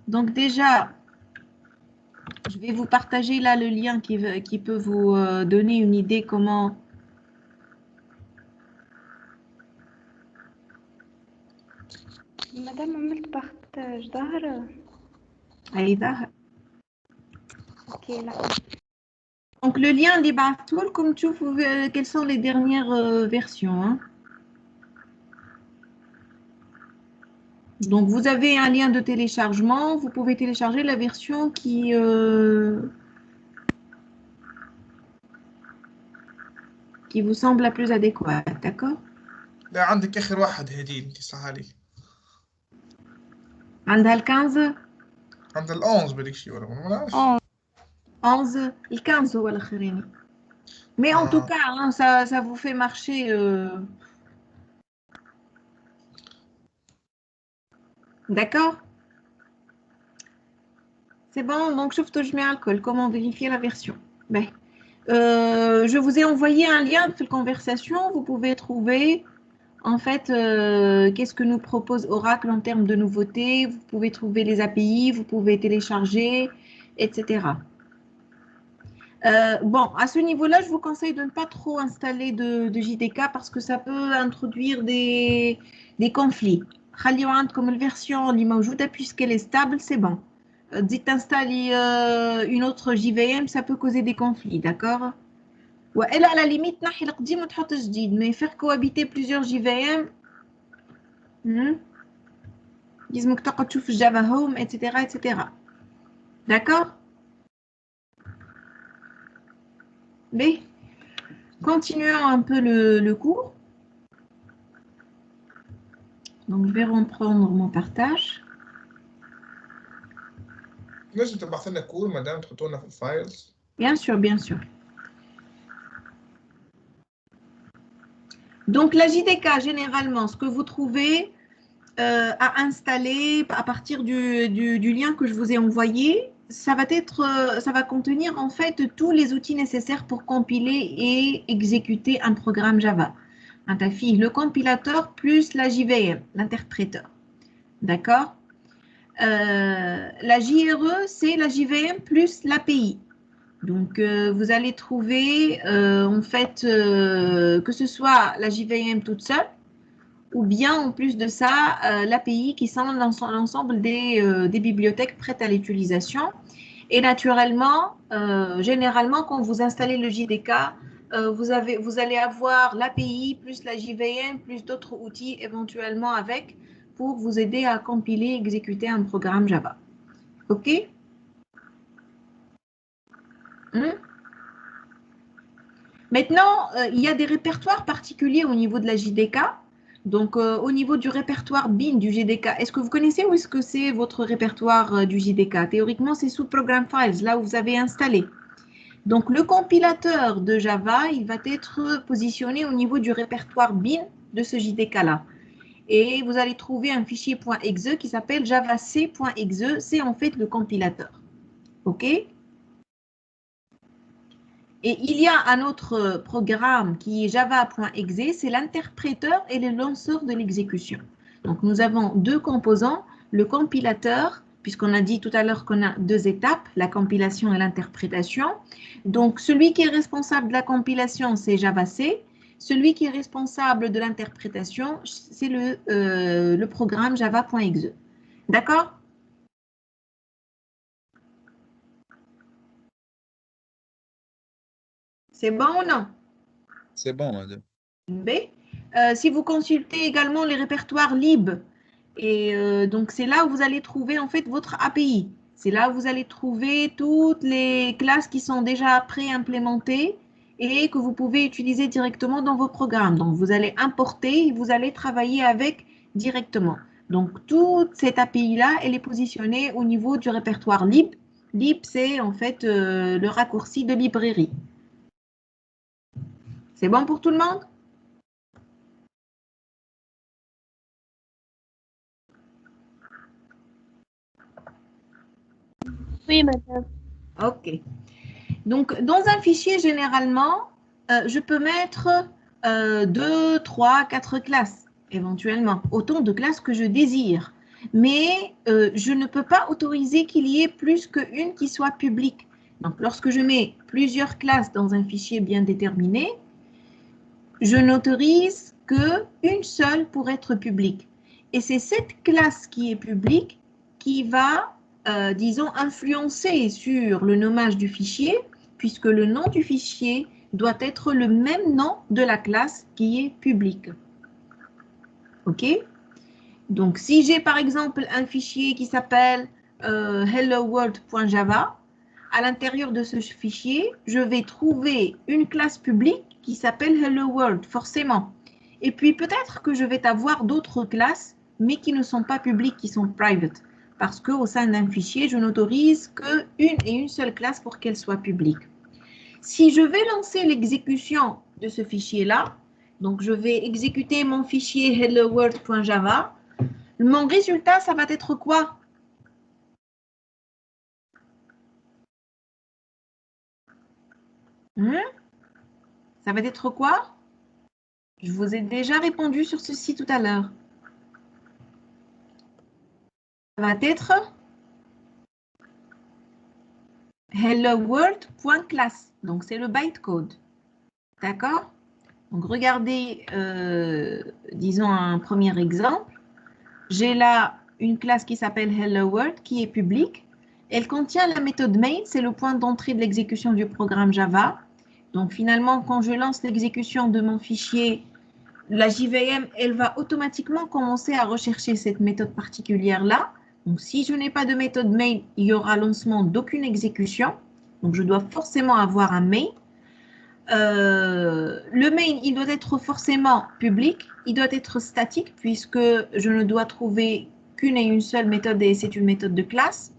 Speaker 1: Donc déjà, je vais vous partager là le lien qui peut vous donner une idée comment...
Speaker 5: مدام عملت بارتاج ظاهرة.
Speaker 1: أي ظاهر.
Speaker 5: اوكي لا.
Speaker 1: Donc le lien اللي بعثته لكم تشوفوا quelles sont les dernières versions, hein. Donc vous avez un lien de téléchargement, vous pouvez télécharger la version qui vous semble la plus adéquate, d'accord?
Speaker 2: لا عندك آخر واحد هذه انت صح عليك.
Speaker 1: عندها ال 15.
Speaker 2: عند ال 11 بالك شي ولا ما نعرفش.
Speaker 1: 11 ال 15 هو الاخراني. Mais en tout cas, hein, ça vous fait marcher. D'accord? C'est bon, donc je mets alcool. Comment vérifier la version? Ben, je vous ai envoyé un lien de la conversation. Vous pouvez trouver en fait qu'est-ce que nous propose Oracle en termes de nouveautés. Vous pouvez trouver les API, vous pouvez télécharger, etc. Bon, à ce niveau-là, je vous conseille de ne pas trop installer de JDK parce que ça peut introduire des conflits. Comme la version puisqu'elle est stable, c'est bon. Dites d'installer une autre JVM, ça peut causer des conflits, d'accord? Ou elle à la limite, mais faire cohabiter plusieurs JVM, Java Home, etc., etc. D'accord? Mais continuons un peu le cours. Donc, je vais reprendre mon partage.
Speaker 2: تنجم تبعث لنا كور مدام تحطوا لنا في الفايلز.
Speaker 1: Bien sûr, bien sûr. Donc, la JDK, généralement, ce que vous trouvez à installer à partir du lien que je vous ai envoyé, ça va contenir en fait tous les outils nécessaires pour compiler et exécuter un programme Java. Le compilateur plus la JVM, l'interpréteur. D'accord? La JRE, c'est la JVM plus l'API. Donc, vous allez trouver en fait que ce soit la JVM toute seule ou bien en plus de ça, l'API qui sont l'ensemble des bibliothèques prêtes à l'utilisation. Et naturellement, généralement, quand vous installez le JDK, vous allez avoir l'API plus la JVM plus d'autres outils éventuellement avec pour vous aider à compiler et exécuter un programme Java. OK? Maintenant, il y a des répertoires particuliers au niveau de la JDK. Donc, au niveau du répertoire bin du JDK, est-ce que vous connaissez où est-ce que c'est votre répertoire du JDK? Théoriquement, c'est sous Program Files, là où vous avez installé. Donc, le compilateur de Java, il va être positionné au niveau du répertoire bin de ce JDK-là. Et vous allez trouver un fichier .exe qui s'appelle javac.exe. C'est en fait le compilateur. OK? Et il y a un autre programme qui est java.exe, c'est l'interpréteur et le lanceur de l'exécution. Donc, nous avons deux composants, le compilateur, puisqu'on a dit tout à l'heure qu'on a deux étapes, la compilation et l'interprétation. Donc, celui qui est responsable de la compilation, c'est javac. Celui qui est responsable de l'interprétation, c'est le programme java.exe. D'accord? C'est bon ou non?
Speaker 7: C'est bon, madame.
Speaker 1: B. Si vous consultez également les répertoires lib, et donc c'est là où vous allez trouver en fait votre API. C'est là où vous allez trouver toutes les classes qui sont déjà pré-implémentées et que vous pouvez utiliser directement dans vos programmes. Donc vous allez importer et vous allez travailler avec directement. Donc toute cette API-là, elle est positionnée au niveau du répertoire lib. Lib, c'est en fait le raccourci de librairie. C'est bon pour tout le monde?
Speaker 3: Oui, madame.
Speaker 1: OK. Donc, dans un fichier, généralement, je peux mettre 2, 3, 4 classes, éventuellement, autant de classes que je désire. Mais je ne peux pas autoriser qu'il y ait plus qu'une qui soit publique. Donc, lorsque je mets plusieurs classes dans un fichier bien déterminé, je n'autorise qu'une seule pour être publique. Et c'est cette classe qui est publique qui va, disons, influencer sur le nommage du fichier, puisque le nom du fichier doit être le même nom de la classe qui est publique. OK? Donc, si j'ai par exemple un fichier qui s'appelle helloworld.java, à l'intérieur de ce fichier, je vais trouver une classe publique qui s'appelle Hello World, forcément. Et puis peut-être que je vais avoir d'autres classes, mais qui ne sont pas publiques, qui sont private. Parce qu'au sein d'un fichier, je n'autorise qu'une et une seule classe pour qu'elle soit publique. Si je vais lancer l'exécution de ce fichier-là, donc je vais exécuter mon fichier helloworld.java, mon résultat, ça va être quoi? Ça va être quoi? Je vous ai déjà répondu sur ceci tout à l'heure. Ça va être helloworld.class. Donc, c'est le bytecode. D'accord? Donc, regardez, disons un premier exemple. J'ai là une classe qui s'appelle helloworld qui est publique. Elle contient la méthode main, c'est le point d'entrée de l'exécution du programme Java. Donc, finalement, quand je lance l'exécution de mon fichier, la JVM, elle va automatiquement commencer à rechercher cette méthode particulière-là. Donc, si je n'ai pas de méthode main, il y aura lancement d'aucune exécution. Donc, je dois forcément avoir un main. Le main, il doit être forcément public. Il doit être statique puisque je ne dois trouver qu'une et une seule méthode et c'est une méthode de classe.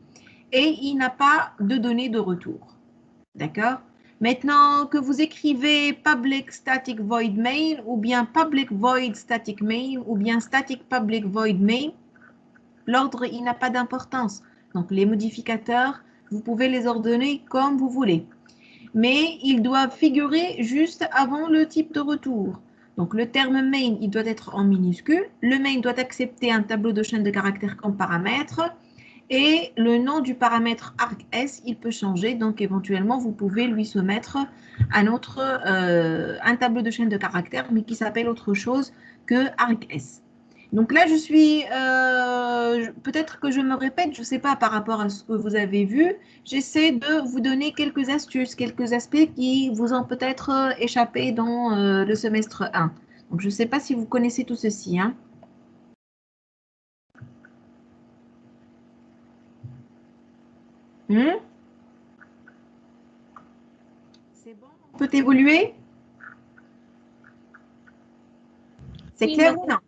Speaker 1: et il n'a pas de données de retour. D'accord? Maintenant que vous écrivez public static void main ou bien public void static main ou bien static public void main, l'ordre, il n'a pas d'importance. Donc, les modificateurs, vous pouvez les ordonner comme vous voulez. Mais ils doivent figurer juste avant le type de retour. Donc, le terme main, il doit être en minuscule. Le main doit accepter un tableau de chaîne de caractères comme paramètre. Et le nom du paramètre args, il peut changer. Donc, éventuellement, vous pouvez lui soumettre un tableau de chaîne de caractères, mais qui s'appelle autre chose que args. Donc là, peut-être que je me répète, je ne sais pas par rapport à ce que vous avez vu, j'essaie de vous donner quelques astuces, quelques aspects qui vous ont peut-être échappé dans le semestre 1. Donc je ne sais pas si vous connaissez tout ceci. Hein. C'est bon, on peut évoluer? C'est
Speaker 3: Oui,
Speaker 1: clair
Speaker 3: madame.
Speaker 1: ou non?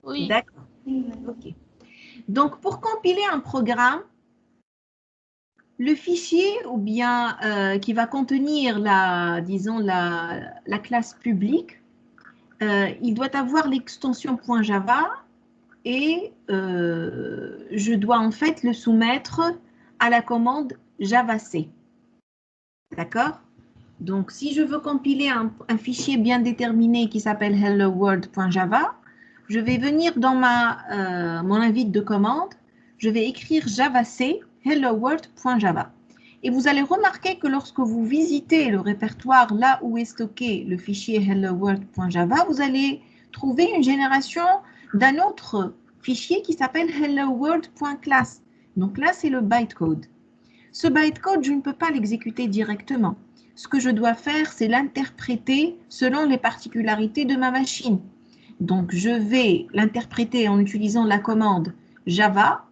Speaker 3: Oui.
Speaker 1: D'accord. Ok. Donc pour compiler un programme, le fichier ou bien qui va contenir disons la classe publique, il doit avoir l'extension .java et je dois en fait le soumettre à la commande javac. D'accord? Donc, si je veux compiler un fichier bien déterminé qui s'appelle helloworld.java, je vais venir dans mon invite de commande, je vais écrire javac helloworld.java. Et vous allez remarquer que lorsque vous visitez le répertoire là où est stocké le fichier helloworld.java, vous allez trouver une génération d'un autre fichier qui s'appelle helloworld.class. Donc là, c'est le bytecode. Ce bytecode, je ne peux pas l'exécuter directement. Ce que je dois faire, c'est l'interpréter selon les particularités de ma machine. Donc, je vais l'interpréter en utilisant la commande Java.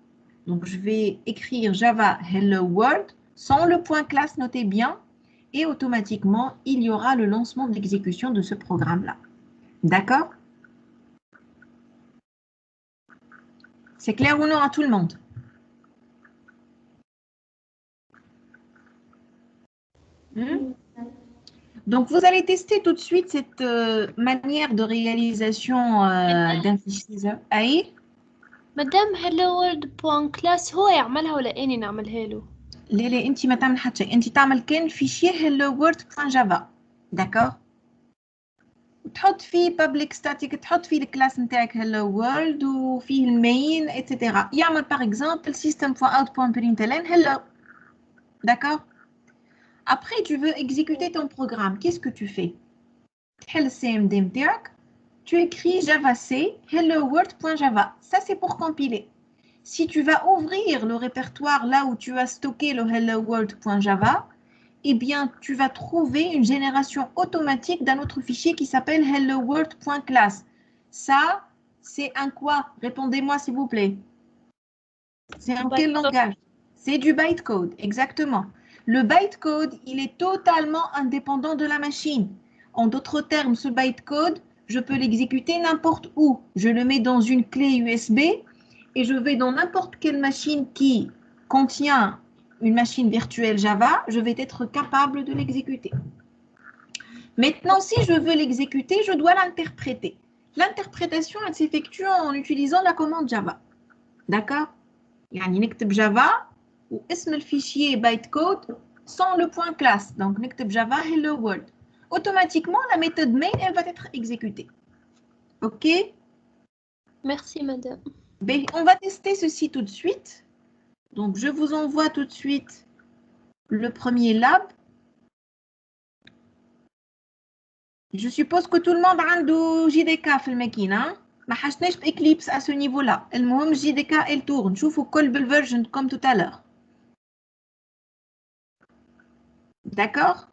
Speaker 1: Donc, je vais écrire Java Hello World sans le point classe, notez bien, et automatiquement, il y aura le lancement d'exécution de ce programme-là. D'accord? C'est clair ou non à tout le monde? Donc, vous allez tester tout de suite cette manière de réalisation d'un fichier. أي؟
Speaker 3: مدام hello world.class هو يعملها ولا إني نعملها له؟
Speaker 1: لا أنت ما تعمل حتى شيء، أنت تعمل كان فيشيه hello world.java. داكور؟ تحط فيه public static، تحط فيه الكلاس نتاعك hello world وفيه المين etc. يعمل par exemple system.out.println hello. D'accord? Après, tu veux exécuter ton programme. Qu'est-ce que tu fais? تحل CMD نتاعك. Tu écris javac helloworld.java. Ça, c'est pour compiler. Si tu vas ouvrir le répertoire là où tu as stocké le helloworld.java, eh bien, tu vas trouver une génération automatique d'un autre fichier qui s'appelle helloworld.class. Ça, c'est un quoi? Répondez-moi, s'il vous plaît. C'est en quel langage? C'est du bytecode, exactement. Le bytecode, il est totalement indépendant de la machine. En d'autres termes, ce bytecode, je peux l'exécuter n'importe où. Je le mets dans une clé USB et je vais dans n'importe quelle machine qui contient une machine virtuelle Java, je vais être capable de l'exécuter. Maintenant, si je veux l'exécuter, je dois l'interpréter. L'interprétation, elle s'effectue en utilisant la commande Java. D'accord? يعني نكتب جافا واسم الفيشيer bytecode sans le point classe. Donc, نكتب java hello world. Automatiquement, la méthode main, elle va être exécutée. OK?
Speaker 3: Merci madame.
Speaker 1: Ben, on va tester ceci tout de suite. Donc, je vous envoie tout de suite le premier lab. Je suppose que tout le monde a un JDK في الماكينة. ما حاجتناش بإكليبس à ce niveau-là. المهم JDK elle tourne. نشوفوا كل بالversion comme tout à l'heure. D'accord?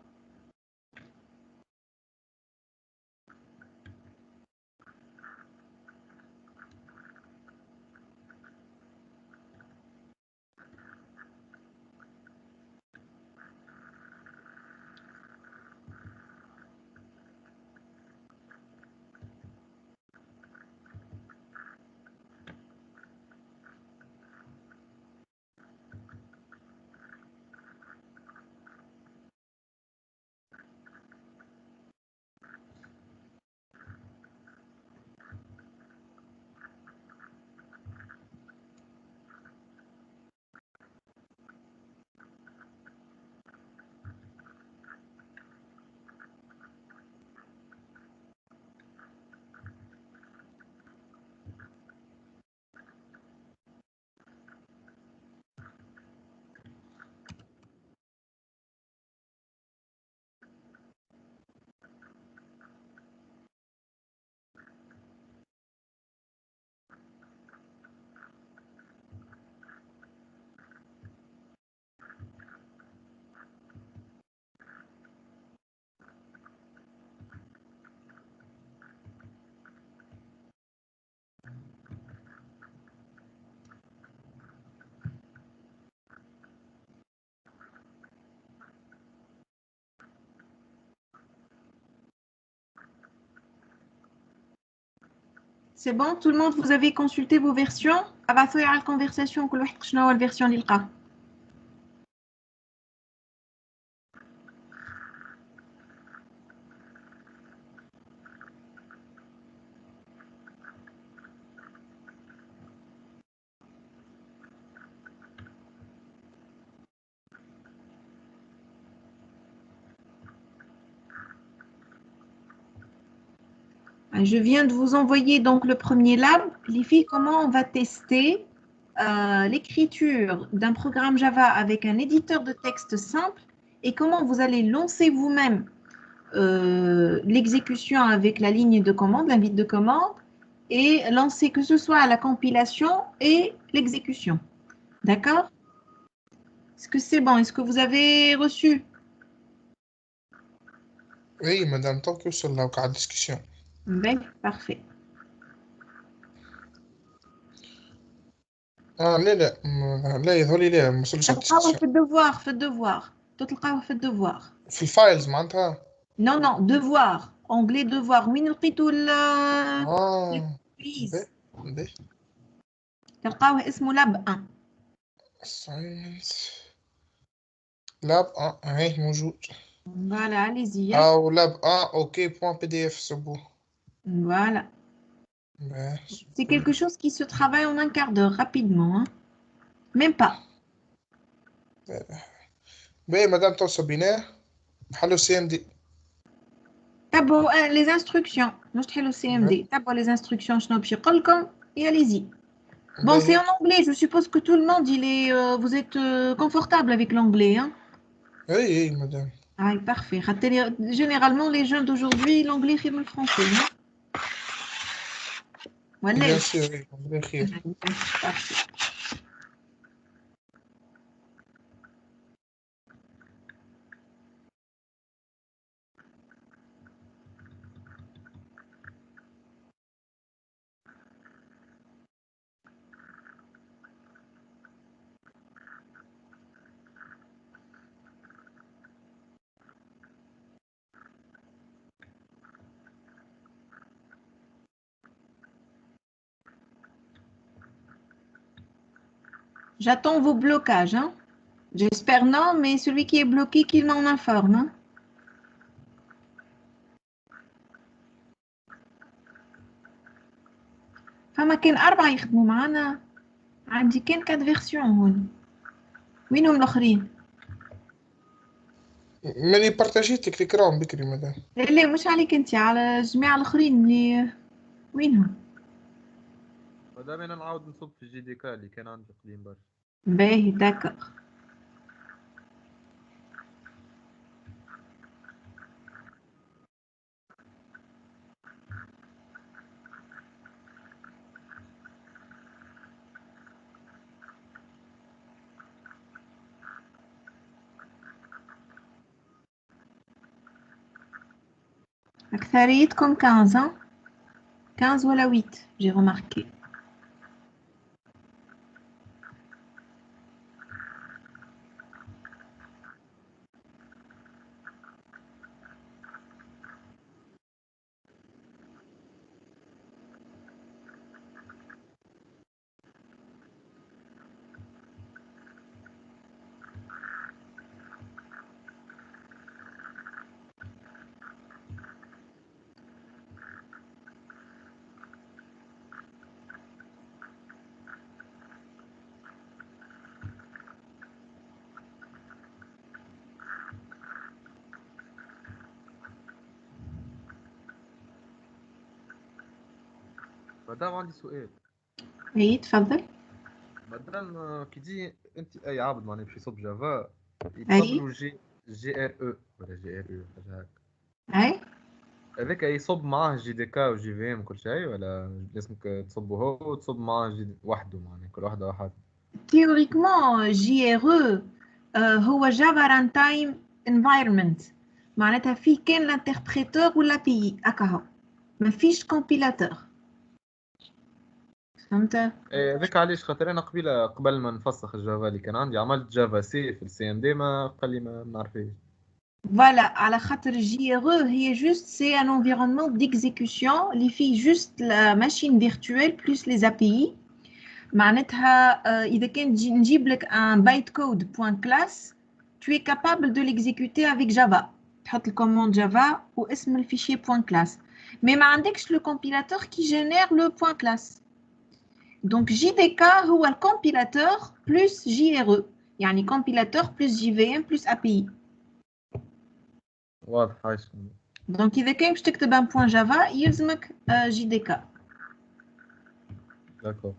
Speaker 1: C'est bon, tout le monde, vous avez consulté vos versions. ابعثوا لي على الكونفرساسيون كل واحد شنو هو الفيرسيون اللي لقاه. Je viens de vous envoyer donc le premier lab. Les filles, comment on va tester l'écriture d'un programme Java avec un éditeur de texte simple et comment vous allez lancer vous-même l'exécution avec la ligne de commande, l'invite de commande, et lancer que ce soit la compilation et l'exécution. D'accord? Est-ce que c'est bon? Est-ce que vous avez reçu?
Speaker 2: Oui, madame, tant que sur la discussion.
Speaker 1: Ben, parfait.
Speaker 2: لا يظهر لي لا ما وصلش على
Speaker 1: تلقاوها
Speaker 2: الديسكسيون.
Speaker 1: في الدوار في الدوار تلقاوها في الدوار.
Speaker 2: في الفايلز معناتها.
Speaker 1: Non, non, devoir. Anglais devoir. وين لقيتوا الكويز؟
Speaker 2: باهي.
Speaker 1: تلقاوه اسمه لاب 1.
Speaker 2: assignments lab 1 هاي موجود.
Speaker 1: Voilà, allez-y.
Speaker 2: أو lab 1 ok point pdf صبوه.
Speaker 1: Voilà. C'est quelque chose qui se travaille en un quart d'heure, rapidement. Hein. Même pas.
Speaker 2: باهي مدام توصل بيناه حلو CMD.
Speaker 1: تابعوا les instructions. مش تحلوا CMD. تابعوا les instructions شنو باش يقول لكم et allez-y. Bon, c'est en anglais. Je suppose que tout le monde, vous êtes confortable avec l'anglais. Hein?
Speaker 2: Oui, madame.
Speaker 1: Ah, parfait. Généralement, les jeunes d'aujourd'hui, l'anglais est le français. Hein? Voilà.
Speaker 2: Bien sûr, oui, l'anglais est
Speaker 1: parfait. J'attends vos blocages. Hein? J'espère non, mais celui qui est bloqué, qu'il m'en informe. Hein? فما كان 4 يخدموا معنا. عندي كان 4 فيرسيون هون. وينهم الآخرين؟
Speaker 2: ماني بارتاجيت لك الكرام بكري مدام.
Speaker 1: لا مش عليك انت، على الجماعة الآخرين اللي وينهم؟
Speaker 7: مدام انا نعاود نصب في الجي دي كا اللي كان عندي قديم برشا.
Speaker 1: باهي داكور. أكثريتكم 15 15 ولا 8 j'ai remarqué.
Speaker 7: مدام عندي سؤال.
Speaker 1: اي تفضل.
Speaker 7: مدام كي تجي انت اي عبد معناها باش يصب جافا
Speaker 1: اي
Speaker 7: يتصب له جي ار او ولا جي ار او حاجه هكا.
Speaker 1: اي
Speaker 7: هذاك يصب معاه جي دي كا وجي في ام وكل شيء ولا لازمك تصبه هو وتصب معاه وحده معناها كل واحده واحد.
Speaker 1: تيوريكمون جي ار او هو جافا ران تايم انفايرمنت، معناتها فيه كان الانتربريتور ولا بي هكا هو، ما فيش كومبيلاتور. فهمت؟
Speaker 7: هذاك علاش خاطر انا قبل ما نفسخ الجافا اللي كان عندي عملت جافا سي في السي ام دي ما قال لي ما نعرفهاش.
Speaker 1: Voilà, à la خاطر JRE, c'est un environnement d'exécution, il fait juste la machine virtuelle plus les API. معناتها إذا كان نجيب لك un bytecode point class, tu es capable de l'exécuter avec Java. تحط le commande Java واسم الفيشير point class. Mais ما عندكش le compilateur qui génère le point class. Donc JDK هو le compilateur plus JRE. يعني compilateur plus JVM plus API.
Speaker 7: واضح هاي
Speaker 1: Donc إذا كان باش تكتب un point Java يلزمك JDK.
Speaker 7: داكور.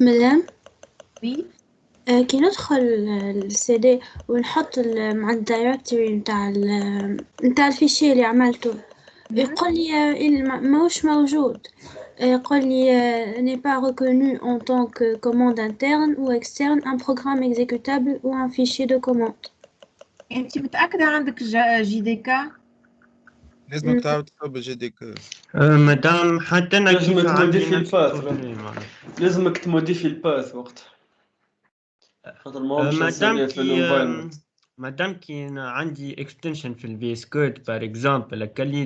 Speaker 9: مدام
Speaker 1: Oui.
Speaker 9: كي ندخل السي دي ونحط مع الدايركتوري نتاع الفيشي اللي عملته يقول لي ماهوش موجود، يقول لي n'est pas reconnu en tant que commande interne ou externe un programme exécutable ou un fichier de commande.
Speaker 1: أنت متأكدة عندك JDK؟
Speaker 10: لازم تعاود تصب جديك.
Speaker 11: مدام حتى انا كيف
Speaker 12: لازمك
Speaker 11: عندي
Speaker 12: تموديفي
Speaker 11: نفس
Speaker 12: الباث،
Speaker 11: البروبليم معناها.
Speaker 12: لازمك تموديفي الباث وقت خاطر ماهمش
Speaker 11: مادام
Speaker 12: في الانفايرمنت.
Speaker 11: مادام كي أنا عندي اكستنشن في الفيس كود بار اكزامبل كلي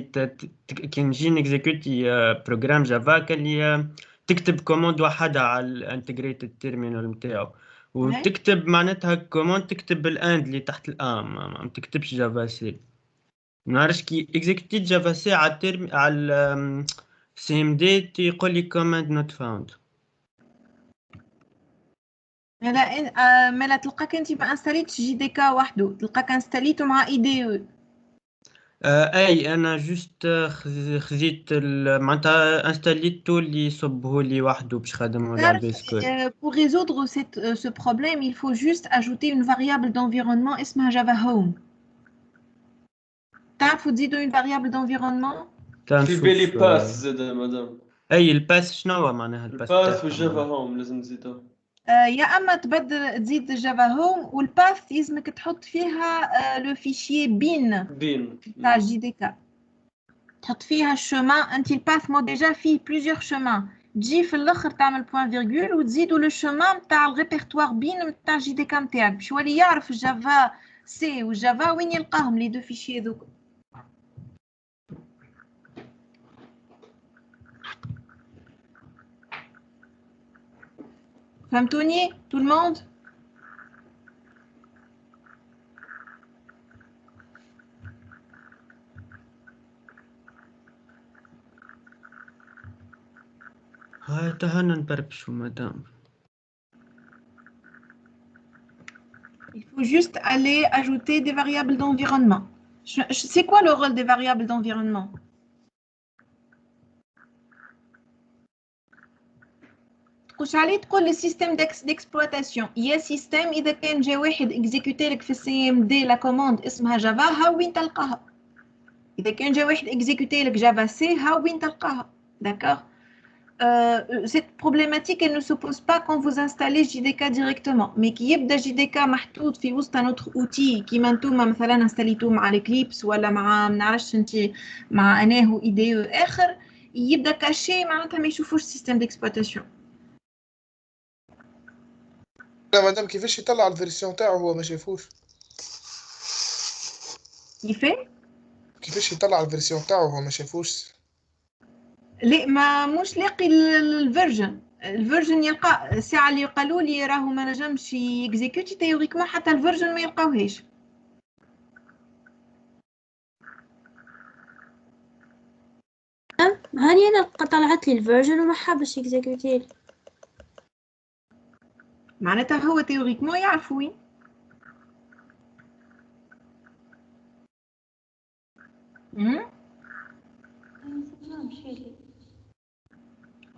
Speaker 11: كي نجي نكزيكوتي بروجرام جافا كلي تكتب كوموند وحدها على الانتجريتد تيرمينال نتاعو وتكتب معناتها كوموند تكتب الاند اللي تحت الام ما تكتبش جافا سي. نعرفش كي اكزيكوتيت جافا سي على التيرم على سي ام دي يقول لي كوماند نوت فاوند.
Speaker 1: مالا تلقاك انت ما انستاليتش JDK وحده، تلقاك انستاليته مع IDE.
Speaker 11: اي انا جوست خزيت معناتها انستاليتو اللي يصبه لي وحده باش خدمه على الفيس كود.
Speaker 1: Pour résoudre ce problème, il faut juste ajouter une variable d'environnement اسمها Java Home. تعرفوا تزيدوا une variable d'environnement؟
Speaker 12: في بالي باث زاد مدام.
Speaker 11: اي الباث شنو هو معناها
Speaker 12: الباث والجافا هوم لازم تزيدوه.
Speaker 1: يا اما تزيد جافا هوم والباث يلزمك تحط فيها لو فيشيي بين تاع JDK، تحط فيها الشومان. انت الباث مو ديجا فيه بليزيور شومان، تجي في الاخر تعمل بوين فيرغول وتزيدوا لو شومان تاع الريبرتوار بين تاع JDK نتاعك باش يولي يعرف الجافا سي والجافا وين يلقاهم لي دو فيشيي ذوك. فهمتوني tout le monde؟
Speaker 11: هاي تهنا نبربشو مدام.
Speaker 1: Il faut juste aller ajouter des variables d'environnement. C'est quoi le rôle des variables d'environnement? واش عليه تقول لي سيستم ديكسبلويتاسيون يا سيستم اذا كان جا واحد اكزيكوتي لك في السي ام دي لا كوموند اسمها جافا ها وين تلقاها اذا كان جا واحد اكزيكوتي لك جافا سي ها وين تلقاها داكوغ cette problématique elle ne se pose pas quand vous installez JDK directement mais qui يبدا JDK محطوط في وسط notre outil كيما نتوما مثلا انستاليتوه مع الكليبس ولا مع ما نعرفش انت مع اناه ايدي اخر يبدا كاشي معناتها ما يشوفوش السيستم ديكسبلويتاسيون.
Speaker 2: لا مادام كيفاش يطلع الفيرسيون تاعو هو ما شافوش كيفاش يطلع الفيرسيون تاعو هو ما شافوش
Speaker 1: لا ما مش لاقي الفيرجن يلقى الساعه اللي قالوا لي راهو ما نجمش يكزيكوتي تيوريكمون حتى الفيرجن ما يلقاوهاش.
Speaker 9: هاني انا طلعت لي الفيرجن وما حابش يكزيكوتي لي
Speaker 1: معناتها هو تيوريكمون يعرف وين.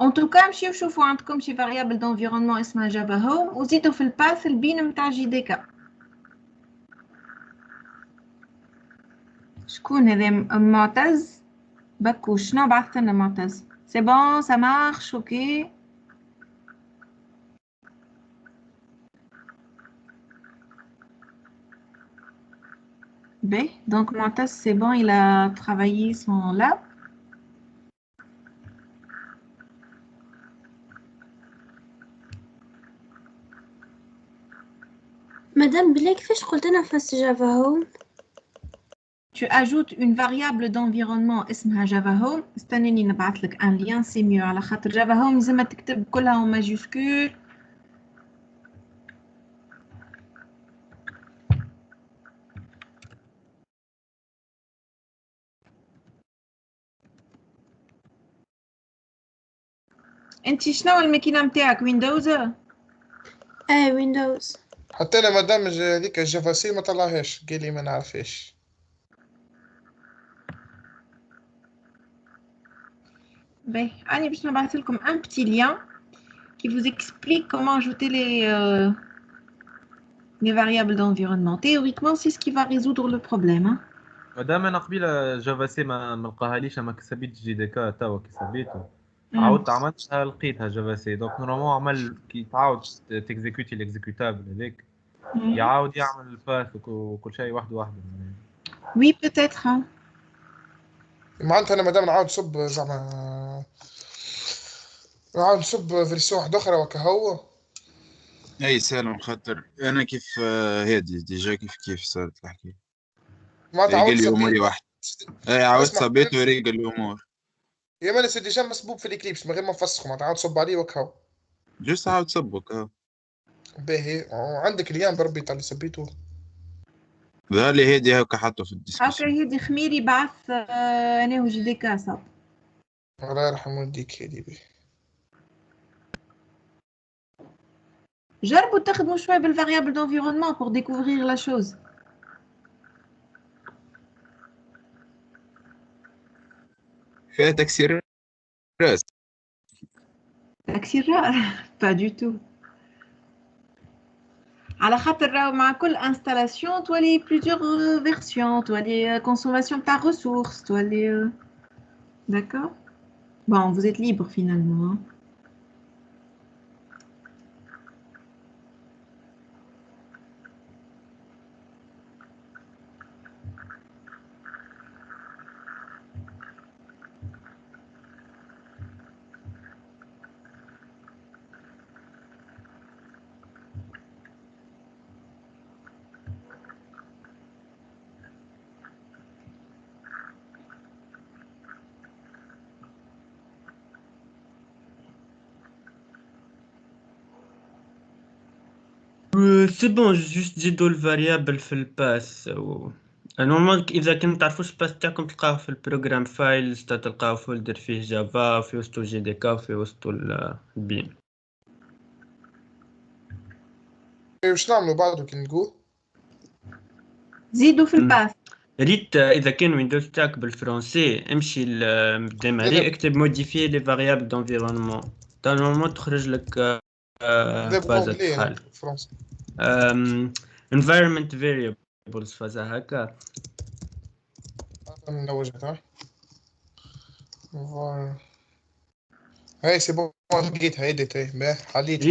Speaker 1: En tout cas, مشيو شوفوا عندكم شي variable d'environnement اسمها جافا هوم وزيدوا في الباث البين نتاع جي دي كا. شكون هذا معتز بكوش؟ شنو بعثت لنا معتز؟ سي بون سا مارش اوكي. B. Donc, Montas, c'est bon, il a travaillé son lab.
Speaker 9: Madame Blake, كيفاش قلت أنا فاس جافا هوم؟
Speaker 1: Tu ajoutes une variable d'environnement اسمها جافا هوم. استنيني نبعث لك un lien c'est mieux على خاطر جافا هوم لازم تكتب كلها en majuscule. انت شنو الماكينه نتاعك ويندوز؟
Speaker 9: ويندوز.
Speaker 2: حتى انا مادام هذيك جافا سي ما طلعهاش قال لي ما نعرفهاش.
Speaker 1: باهي اني باش نبعث لكم un petit lien qui vous explique comment ajouter les variables d'environnement. Théoriquement, c'est ce qui va résoudre le problème. Hein.
Speaker 7: مادام انا قبيله جافا سي ما نلقاهاليش ما كسبيتش جي دي كا توا كسبيته عاودت عملتها لقيتها جافا سي دونك نورمالمون عمل كي تعاود تكزيكوتي الاكزيكوتابل هذاك يعاود يعمل الباث وكل شيء واحد واحد.
Speaker 1: وي بوتيتر
Speaker 2: معناتها انا مادام نعاود نصب زعما نعاود نصب فيرسيون واحده اخرى وكهو
Speaker 10: اي سالم خاطر انا كيف هادي ديجا كيف صارت الحكايه
Speaker 2: معناتها عاود
Speaker 10: لي اموري واحد عاود صبيت وريق الامور
Speaker 2: يا مالا سي ديجا مسبوب في الكليبس من غير ما نفسخه معناتها عاود صب عليه وكهو
Speaker 10: جوست عاود صبك ها
Speaker 2: باهي عندك اليوم بربي تاع اللي سبيته
Speaker 10: ظهر لي هادي هاكا حطه في الديسكشن
Speaker 1: هاكا هادي خميري بعث انا وجي دي كاسب
Speaker 2: الله يرحم والديك هادي به
Speaker 1: جربوا تخدموا شويه بالفاريابل d'environnement pour découvrir la chose.
Speaker 10: فيها تكسير راس
Speaker 1: تكسير pas du tout. على خاطر راهو مع كل انستالاسيون تولي plusieurs versions تولي consommation تاع ressources تولي d'accord. Bon, vous êtes libre finalement. Hein.
Speaker 11: سي بون جوست زيدوا الفاريابل في الباث نورمال اذا كنت تعرفوش الباث تاعكم تلقاوه في البروجرام فايلز تلقاو فولدر فيه جافا في وسطو جي دي كا وفي وسطو البين.
Speaker 2: واش نعملوا بعده كي نلقوه
Speaker 1: زيدوا في الباث
Speaker 11: ريت اذا كان ويندوز تاعك بالفرنسي امشي لديماري اكتب موديفيي لي فاريابل دونفيرونمون نورمالمون تخرج لك
Speaker 2: هذا
Speaker 11: فازة
Speaker 2: بالانجلي
Speaker 11: حل
Speaker 2: فرنسا.
Speaker 11: environment variables فازة هكا.
Speaker 2: من وجهتها هاي سي بون لقيتها هيدت هي حليت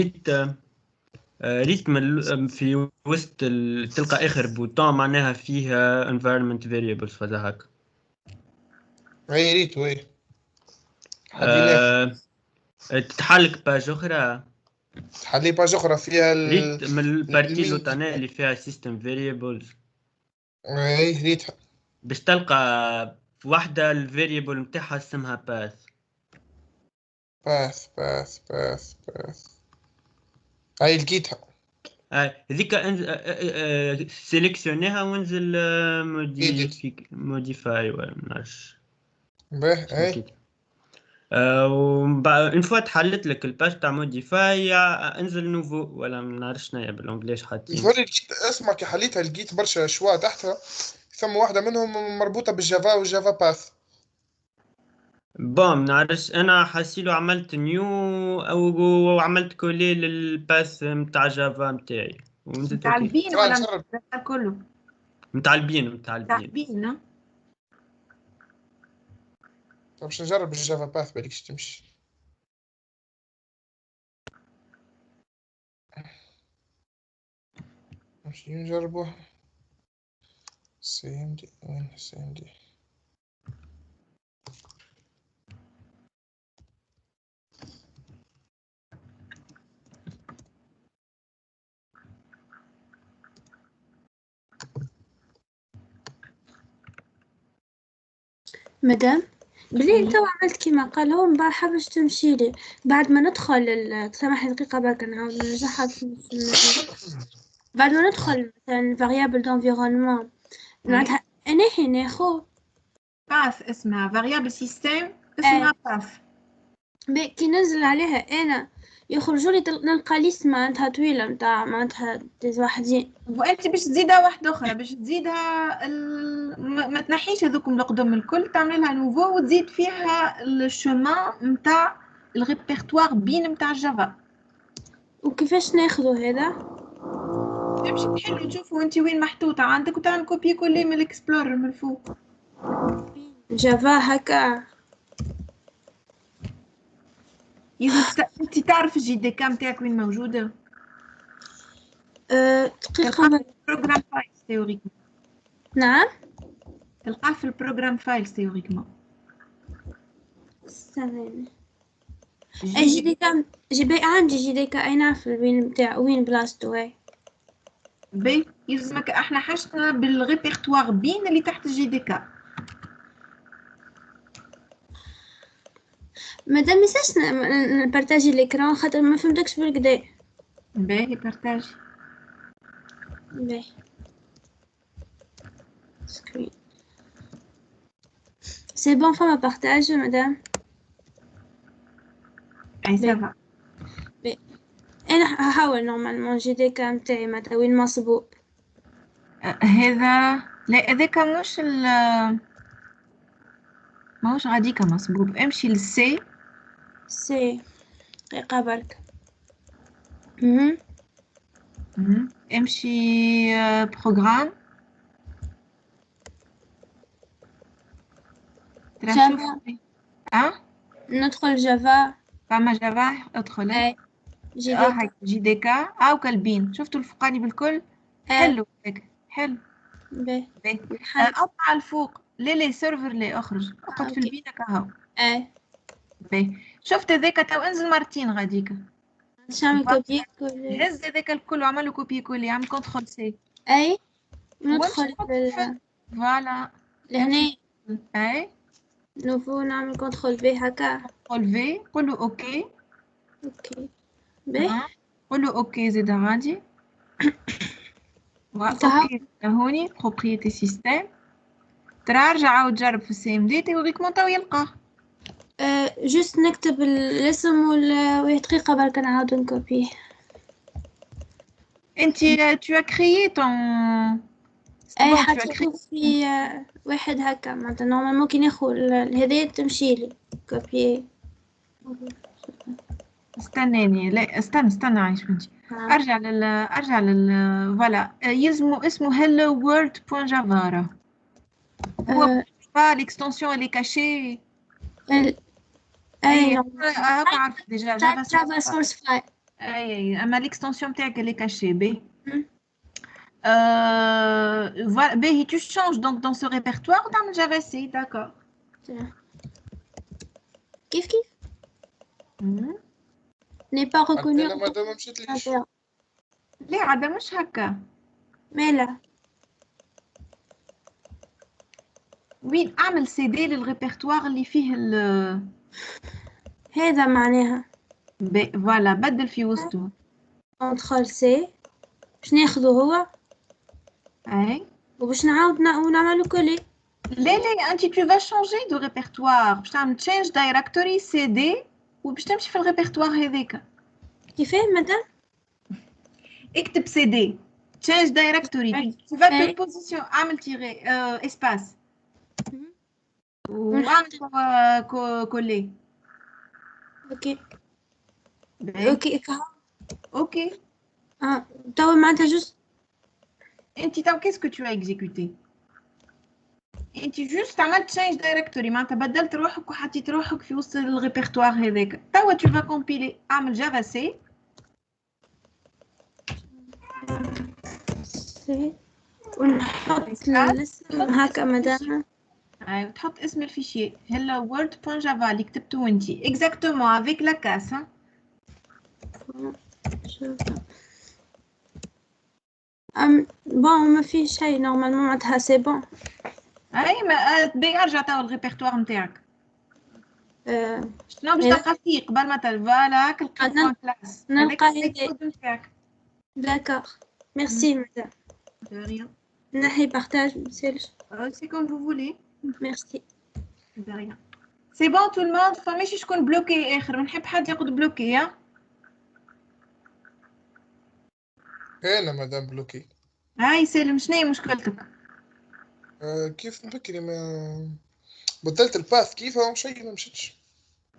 Speaker 11: ريت في وسط تلقى اخر بوتون معناها فيها environment variables فازة هكا.
Speaker 2: هاي ريت وي حليناه.
Speaker 11: تتحلك باج اخرى
Speaker 2: تحلي باج اخرى فيها
Speaker 11: ريت من البارتي اللوطانية اللي فيها system variables.
Speaker 2: هاي ريتها
Speaker 11: باش تلقى في واحدة الفاريبل متاعها اسمها باث.
Speaker 2: باث هاي لقيتها.
Speaker 11: هذيك سيليكسيونيها وانزل موديفاي ولا منعرفش.
Speaker 2: باهي هاي
Speaker 11: اون فوا تحلت لك الباج تاع موديفاي انزل نوفو ولا منعرفش شنيا بالانجليش حاطين.
Speaker 2: الفوري اسمع كي حليتها لقيت برشا شوا تحتها، ثم واحدة منهم مربوطة بالجافا والجافا باث.
Speaker 11: بون منعرفش انا حاسيلو عملت نيو او عملت كولي للباث نتاع جافا نتاعي ونزلت
Speaker 1: نتاع البين ولا نتاع كله؟
Speaker 11: نتاع البين.
Speaker 2: باش نجرب الجافا باث بالكش تمشي. ماشي نجربوها. سيمدي وين سيمدي؟
Speaker 9: مدام بلي تو عملت كيما قال هو مبارحة باش تمشي لي بعد ما ندخل سامحني دقيقة برك نعاود نرجعها بعد ما ندخل مثلا variable d'environnement معناتها أنا حين ناخو
Speaker 1: باث اسمها variable system اسمها باث.
Speaker 9: كي ننزل عليها أنا يخرجوا لي نلقى ليست معناتها طويلة متاع معناتها وحدين.
Speaker 1: وانت باش تزيدها واحدة أخرى باش تزيدها ما تنحيش هذوكم القدم الكل تعمل لها نوفو وتزيد فيها الشمان متاع الريبرتوار بين متاع الجافا.
Speaker 9: وكيفاش ناخذوا هذا؟
Speaker 1: تمشي تحل وتشوفوا انت وين محطوطة عندك وتعمل كوبي كولي من الاكسبلورر من الفوق.
Speaker 9: جافا هكا
Speaker 1: انت تعرف الجي دي كام تاعك وين موجودة؟
Speaker 9: دقيقة
Speaker 1: البروجرام فايلز تيوريكمون.
Speaker 9: نعم
Speaker 1: تلقاه في البروجرام فايلز تيوريكمون.
Speaker 9: استنى جي دي كام عندي جي دي كا اي نعرف وين بتاع وين بلاصتو هاي.
Speaker 1: بي يلزمك احنا حاجتنا بالريبرتوار بين اللي تحت الجي دي كا.
Speaker 9: مادام ميساش نبارتاجي ليكران خاطر ما فهمتكش بالكدا.
Speaker 1: باهي بارتاجي.
Speaker 9: باهي سكرين سي بون فما بارتاج مدام.
Speaker 1: اي سافا.
Speaker 9: انا هحاول نورمالمون جي دي كام تاعي معناتها وين مصبوب.
Speaker 1: هذا لا هذاك ماهوش غاديكا مصبوب. امشي للسي
Speaker 9: دقيقة برك.
Speaker 1: امشي بروغرام
Speaker 9: جافا. ندخل جافا.
Speaker 1: فما جافا ادخل جي دي كا او كالبين شفتوا الفوقاني بالكل. حلو هيك حلو.
Speaker 9: باهي
Speaker 1: اطلع الفوق لي سيرفر لي اخرج اقعد في البينا كهو. باهي شفت هذاك تو انزل مرتين غاديك
Speaker 9: نعمل كوبي كولي.
Speaker 1: هز هذاك الكل وعمل له كوبي كولي عمل كونترول سي.
Speaker 9: ندخل
Speaker 1: فوالا
Speaker 9: لهنا.
Speaker 1: نوفو
Speaker 9: نعمل كونترول في هكا.
Speaker 1: كونترول في قول له اوكي.
Speaker 9: باهي
Speaker 1: قول له اوكي زيد غادي. اوكي هوني بروبريتي سيستم ترجع عاود جرب في السي ام دي تيوريكمون تو يلقاه.
Speaker 9: جست نكتب الاسم ولا دقيقة برك نعاود نكوبيه.
Speaker 1: انت tu as créé ton
Speaker 9: اي حطيته في واحد هكا معناتها نورمالمون كي ناخذ الهدايا تمشي لي كوبي.
Speaker 1: استناني، لا استنى عايش بنتي. ارجع لل فوالا، يلزمو اسمه hello world.java. هو با ليكستنسيون اللي كاشي.
Speaker 9: اي
Speaker 1: هاكا عارف ديجا
Speaker 9: جافا سورس فايل.
Speaker 1: اي اما ليكستنسيون نتاعك اللي كاشي بي. Voilà, ben, tu changes donc dans ce répertoire dans le Java C, d'accord.
Speaker 9: كيف n'est pas reconnu.
Speaker 2: انا ما مشيتليش.
Speaker 1: ليه عاد مش هكا؟
Speaker 9: مالا
Speaker 1: وين اعمل سي دي للريبرتوار اللي فيه
Speaker 9: هذا معناها
Speaker 1: فوالا بدل في وسطه.
Speaker 9: ادخل سي باش ناخذه هو
Speaker 1: اي
Speaker 9: وباش نعاود ونعملو كولي.
Speaker 1: لا انت tu vas changer de répertoire باش تعمل change directory cd وباش تمشي في الريبرتوار هذاك.
Speaker 9: كيفاه مدام؟
Speaker 1: اكتب cd change directory tu vas te position اعمل تيري espace واعمل كولي.
Speaker 9: اوكي
Speaker 1: اوكي
Speaker 9: توا معناتها جوست
Speaker 1: انت تو qu'est-ce que tu as exécuté؟ انت جوست عملت change directory معناتها بدلت روحك وحطيت روحك في وسط الريبرتوار هذاك. توا tu vas compiler اعمل جافا سي
Speaker 9: ونحط الاسم هكا مدام.
Speaker 1: ايوه تحط اسم الفيشي hello world.java اللي كتبته انت exactement avec la casse.
Speaker 9: بون ما في شيء نورمالمون معناتها سي بون.
Speaker 1: اي ما بيرجع تاو الريبرتوار نتاعك. شنو باش تلقى فيه قبل ما فوالا هاك القيمه كلاس
Speaker 9: نلقى الكود
Speaker 1: نتاعك.
Speaker 9: داكور ميرسي مدام.
Speaker 1: De rien.
Speaker 9: نحي بارتاج مسالش.
Speaker 1: C'est comme vous voulez.
Speaker 9: Merci.
Speaker 1: De rien. C'est bon tout le monde. فماشي شكون بلوكي اخر ما نحب حد ياخذ بلوكي.
Speaker 2: انا مدام بلوكي.
Speaker 1: هاي سالم شنو مشكلتك؟
Speaker 2: كيف بكري ما بدلت الباث كيف هو شيء ما مشيتش.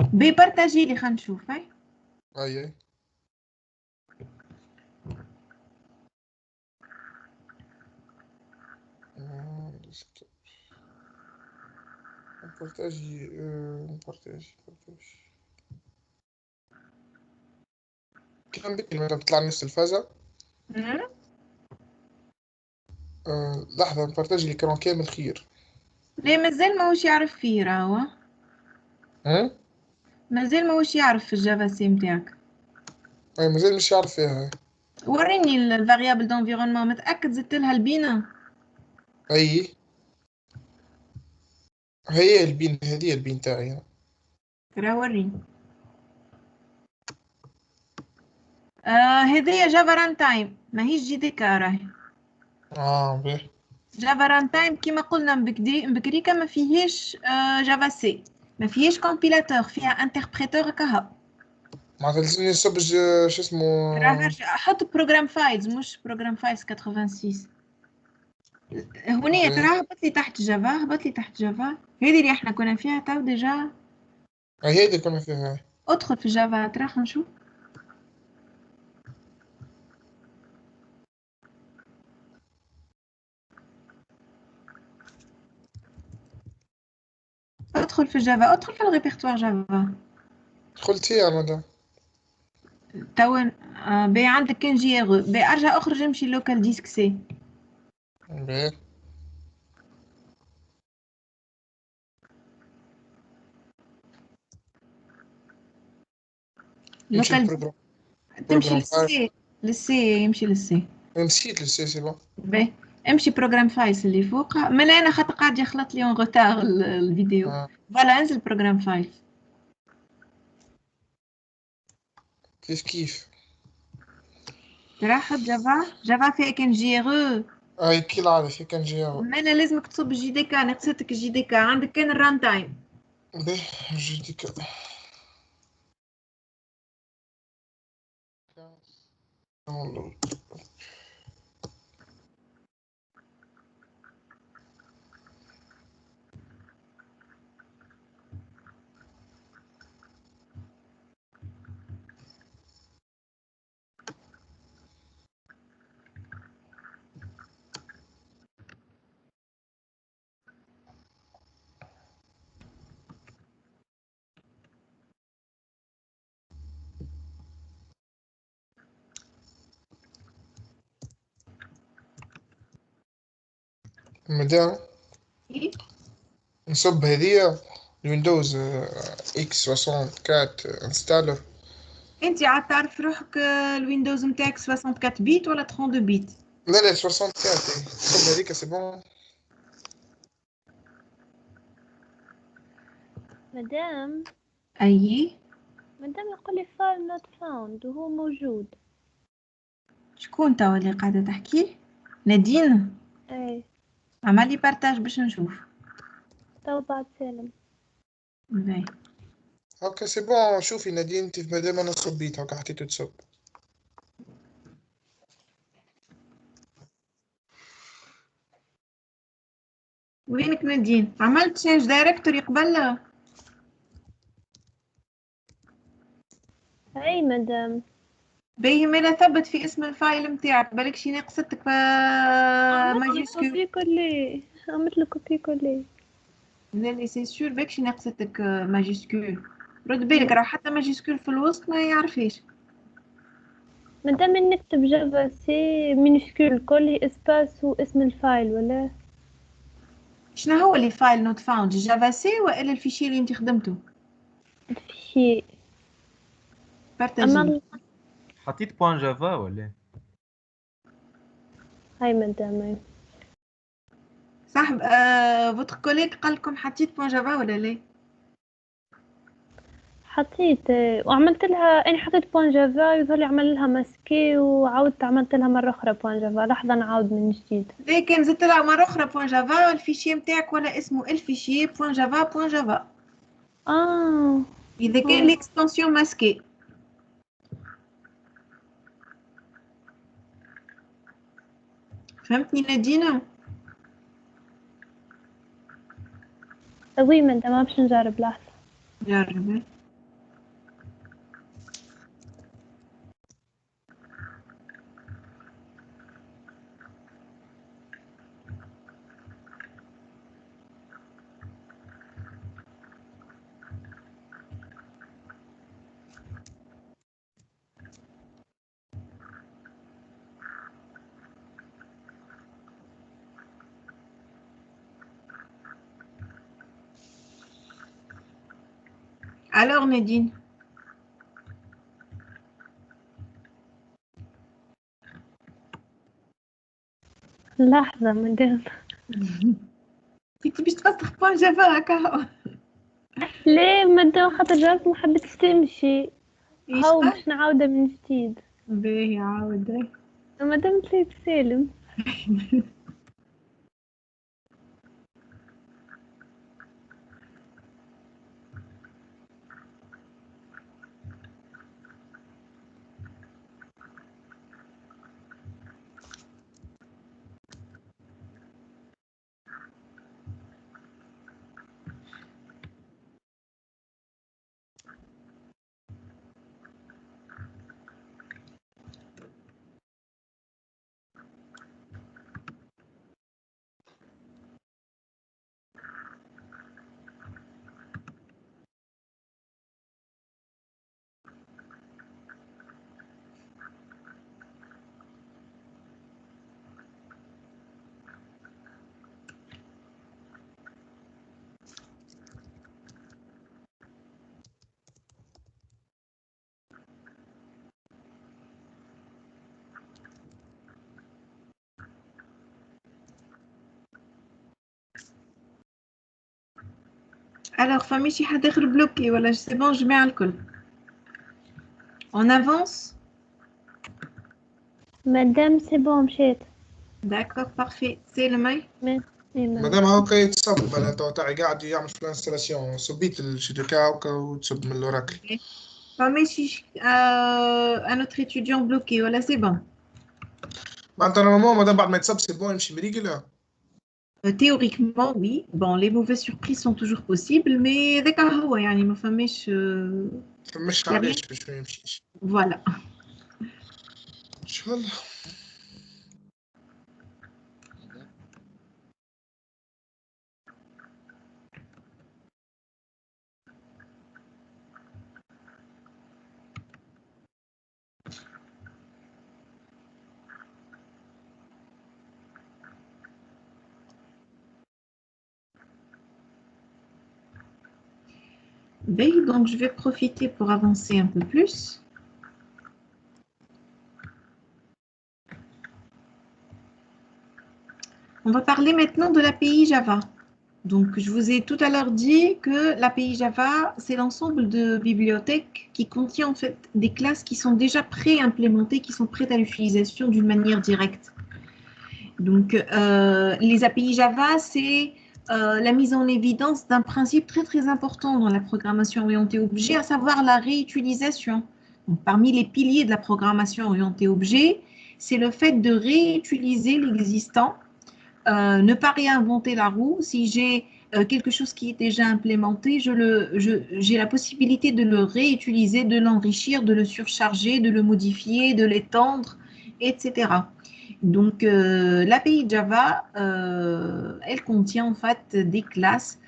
Speaker 1: ببارتاجي لي خلينا نشوف. هاي
Speaker 2: اي بارتاجي كان بكري ما بتطلع نفس الفازة. لحظة نبارتاجي الإكران كامل خير.
Speaker 1: ليه مازال ماهوش يعرف فيه راهو. مازال ماهوش يعرف في الجافا سي نتاعك.
Speaker 2: اي مازال مش يعرف فيها.
Speaker 1: وريني الفاريابل دونفيرونمون متأكد زدت لها البينة.
Speaker 2: اي هي البين هذه البين تاعي.
Speaker 1: راه وريني. هذه جافا ران تايم ماهيش جي دي كا راهي.
Speaker 2: باهي.
Speaker 1: جافا ران تايم كيما قلنا بكريكا ما فيهاش جافا سي ما فيهاش كومبيلاتور فيها انتربريتور كها.
Speaker 2: معناتها لازمني نصب شو اسمه.
Speaker 1: حط بروجرام فايلز مش بروجرام فايلز 86 هونية. ترى هبط لي تحت جافا هذه اللي احنا كنا فيها تو ديجا.
Speaker 2: هي اللي كنا فيها.
Speaker 1: ادخل في جافا ترى خلينا نشوف. ادخل في جافا ادخل في الريبرتوار جافا.
Speaker 2: دخلت فيها مدام.
Speaker 1: تو بي عندك كان جي ار بي ارجع اخرج امشي لوكال ديسك سي.
Speaker 2: باهي.
Speaker 1: لوكال تمشي للسي يمشي للسي.
Speaker 2: مشيت للسي سي بون.
Speaker 1: باهي امشي بروجرام فايلز اللي فوق. ما انا خاطر قاعد يخلط لي اون غوتار الفيديو. فوالا انزل بروجرام فايلز.
Speaker 2: كيف
Speaker 1: راح جافا فيها كان جي ار.
Speaker 2: اي كي العادة في كان جي ار.
Speaker 1: ما انا لازمك تصب جي دي كا. نقصتك جي دي كا عندك كان الران تايم.
Speaker 2: باهي جي دي كا. مدام
Speaker 1: إيه؟
Speaker 2: نصب هذيا الويندوز اكس 64 انستالر.
Speaker 1: انت عاد تعرف روحك الويندوز نتاعك 64 بيت ولا 32 بيت؟
Speaker 2: لا 64 نصب هذيك سي بون.
Speaker 3: مدام
Speaker 1: اي
Speaker 3: يقول لي فايل نوت فاوند وهو موجود.
Speaker 1: شكون توا اللي قاعدة تحكي؟ نادين
Speaker 3: اي
Speaker 1: عملي بارتاج باش نشوف.
Speaker 3: تو بعد سالم.
Speaker 1: باهي.
Speaker 2: هاكا سي بون. شوفي نادين انت مادام انا صبيت هاكا حطيته تصب.
Speaker 1: وينك نادين؟ عملت تشينج دايركتوري قبل؟
Speaker 3: اي مدام.
Speaker 1: باهي مالا ثبت في اسم الفايل نتاعك بالك شي ناقصتك ماجيسكول.
Speaker 3: كوبي كولي عملت له كوبي كولي.
Speaker 1: لا سي سور بالك شي ناقصتك ماجيسكول. رد بالك راه حتى ماجيسكول في الوسط ما يعرفيش.
Speaker 3: مادام نكتب جافا سي مينيسكول كل اسباس واسم الفايل ولا
Speaker 1: شنو هو اللي فايل نوت فاوند؟ جافا سي والا الفيشي اللي انت خدمته؟
Speaker 3: الفيشي.
Speaker 1: بارتاجي.
Speaker 7: حطيت بوان جافا ولا؟
Speaker 3: هاي مدام.
Speaker 1: صاحب فوتر كوليك قال لكم حطيت بوان جافا ولا لا؟
Speaker 3: حطيت وعملت لها اني حطيت بوان جافا يظهر لي عمل لها ماسكي وعاودت عملت لها مره اخرى بوان جافا. لحظه نعاود من جديد.
Speaker 1: لكن زدت لها مره اخرى بوان جافا الفيشي نتاعك ولا اسمه الفيشي بوان جافا بوان جافا. اذا كان ليكستنسيون ماسكي. فهمتني نادينا؟
Speaker 3: وي مدام ما باش نجرب. لحظه
Speaker 1: جربي. Alors Nadine.
Speaker 3: لحظه مدام.
Speaker 1: كنتي باش تفسخ بوان جافا هكا.
Speaker 3: ليه مدام خاطر جربت ما حبيتش تمشي. هاو باش نعاودها من جديد.
Speaker 1: باهي عاودي.
Speaker 3: مدام تلاقي سالم.
Speaker 1: Alors فمي شي حد اخر بلوكي ولا سي بون جميع الكل؟ On avance.
Speaker 3: مدام سي بون مشيت.
Speaker 1: D'accord parfait. C'est le mail.
Speaker 2: مادام هاكا يتصب انا تو تاعي قاعد يعمل في الانستالاسيون صبيت الشركه هاكا وتصب من الاوراكل.
Speaker 1: فمي شي un autre étudiant bloqué ولا c'est bon.
Speaker 2: معناتها نورمالمون مادام بعد ما يتصب سي بون يمشي مريقل.
Speaker 1: Théoriquement oui. Bon les mauvaises surprises sont toujours possibles mais ذاك هو يعني ما فماش
Speaker 2: فماش علاش باش ما يمشيش.
Speaker 1: Voilà.
Speaker 2: ان شاء الله.
Speaker 1: Donc, je vais profiter pour avancer un peu plus. On va parler maintenant de l'API Java. Donc, je vous ai tout à l'heure dit que l'API Java, c'est l'ensemble de bibliothèques qui contient en fait des classes qui sont déjà pré-implémentées, qui sont prêtes à l'utilisation d'une manière directe. Donc, les API Java, c'est la mise en évidence d'un principe très, très important dans la programmation orientée objet, à savoir la réutilisation. Donc, parmi les piliers de la programmation orientée objet, c'est le fait de réutiliser l'existant, ne pas réinventer la roue. Si j'ai quelque chose qui est déjà implémenté, j'ai la possibilité de le réutiliser, de l'enrichir, de le surcharger, de le modifier, de l'étendre, etc. Donc, l'API Java, elle contient en fait des classes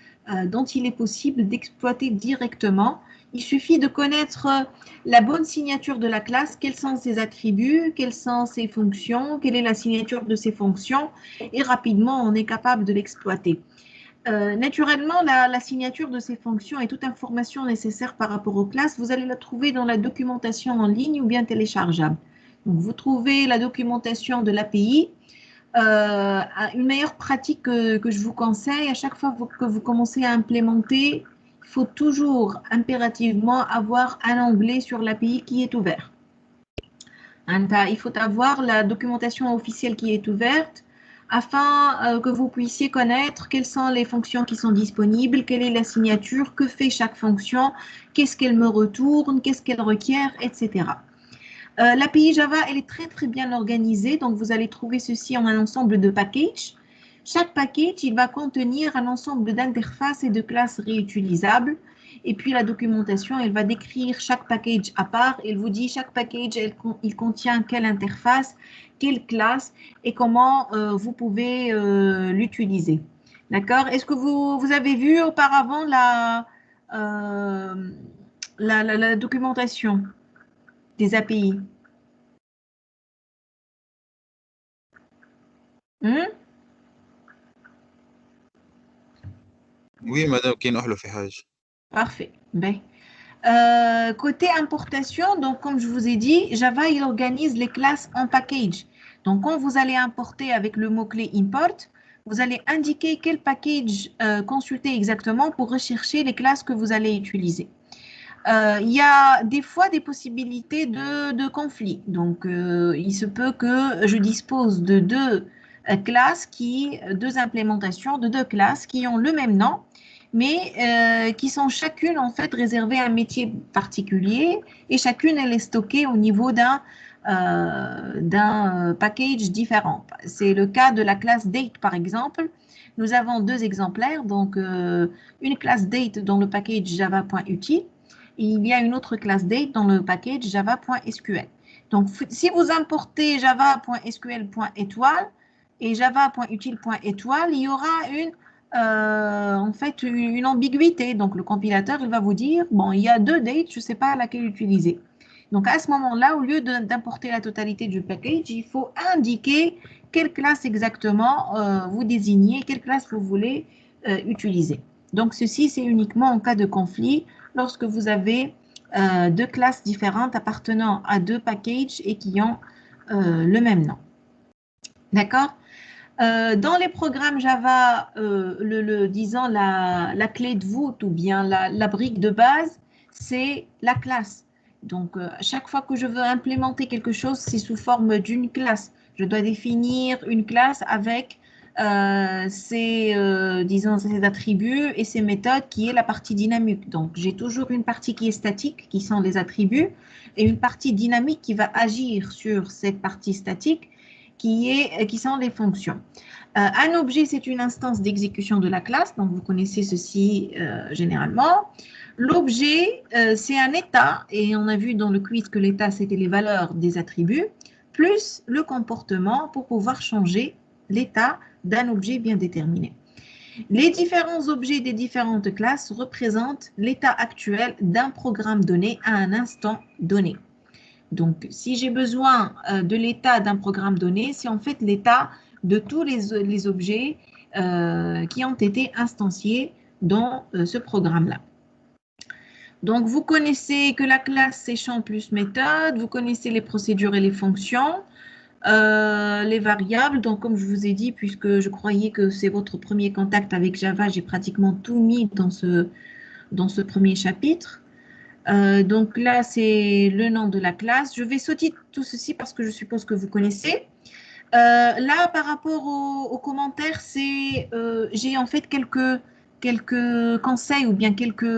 Speaker 1: dont il est possible d'exploiter directement. Il suffit de connaître la bonne signature de la classe, quels sont ses attributs, quelles sont ses fonctions, quelle est la signature de ces fonctions, et rapidement, on est capable de l'exploiter. Naturellement, la signature de ces fonctions et toute information nécessaire par rapport aux classes, vous allez la trouver dans la documentation en ligne ou bien téléchargeable. Donc, vous trouvez la documentation de l'API. Une meilleure pratique que je vous conseille, à chaque fois que vous commencez à implémenter, il faut toujours impérativement avoir un onglet sur l'API qui est ouvert. Il faut avoir la documentation officielle qui est ouverte afin que vous puissiez connaître quelles sont les fonctions qui sont disponibles, quelle est la signature, que fait chaque fonction, qu'est-ce qu'elle me retourne, qu'est-ce qu'elle requiert, etc. L'API Java, elle est très, très bien organisée. Donc, vous allez trouver ceci en un ensemble de packages. Chaque package, il va contenir un ensemble d'interfaces et de classes réutilisables. Et puis, la documentation, elle va décrire chaque package à part. Elle vous dit chaque package, il contient quelle interface, quelle classe et comment vous pouvez l'utiliser. D'accord? Est-ce que vous avez vu auparavant la documentation des API?
Speaker 10: Oui, madame, كاين أحلى في حاجة.
Speaker 1: Parfait. Ben. Côté importation, donc comme je vous ai dit, Java, il organise les classes en package. Donc, quand vous allez importer avec le mot-clé import, vous allez indiquer quel package consulter exactement pour rechercher les classes que vous allez utiliser. Il y a des fois des possibilités de conflit. Donc, il se peut que je dispose de deux implémentations de deux classes qui ont le même nom, mais qui sont chacune en fait réservées à un métier particulier et chacune elle est stockée au niveau d'un package différent. C'est le cas de la classe date par exemple. Nous avons deux exemplaires, donc une classe date dans le package java.util. Il y a une autre classe date dans le package java.sql. Donc, si vous importez java.sql.étoile et java.util.étoile, il y aura en fait une ambiguïté. Donc, le compilateur, il va vous dire, bon, il y a deux dates, je ne sais pas laquelle utiliser. Donc, à ce moment-là, au lieu d'importer la totalité du package, il faut indiquer quelle classe exactement vous désignez, quelle classe vous voulez utiliser. Donc, ceci, c'est uniquement en cas de conflit, lorsque vous avez deux classes différentes appartenant à deux packages et qui ont le même nom. D'accord? Dans les programmes Java, disons la clé de voûte ou bien la brique de base, c'est la classe. Donc, chaque fois que je veux implémenter quelque chose, c'est sous forme d'une classe. Je dois définir une classe avec ses attributs et ses méthodes qui est la partie dynamique. Donc, j'ai toujours une partie qui est statique, qui sont les attributs, et une partie dynamique qui va agir sur cette partie statique, qui sont les fonctions. Un objet, c'est une instance d'exécution de la classe, donc vous connaissez ceci généralement. L'objet, c'est un état, et on a vu dans le quiz que l'état, c'était les valeurs des attributs, plus le comportement pour pouvoir changer l'état d'un objet bien déterminé. Les différents objets des différentes classes représentent l'état actuel d'un programme donné à un instant donné. Donc, si j'ai besoin de l'état d'un programme donné, c'est en fait l'état de tous les objets qui ont été instanciés dans ce programme-là. Donc, vous connaissez que la classe, c'est champ plus méthode. Vous connaissez les procédures et les fonctions. Les variables, donc comme je vous ai dit, puisque je croyais que c'est votre premier contact avec Java, j'ai pratiquement tout mis dans ce premier chapitre. Donc là, c'est le nom de la classe. Je vais sauter tout ceci parce que je suppose que vous connaissez. Là, par rapport aux commentaires, j'ai en fait quelques conseils ou bien quelques,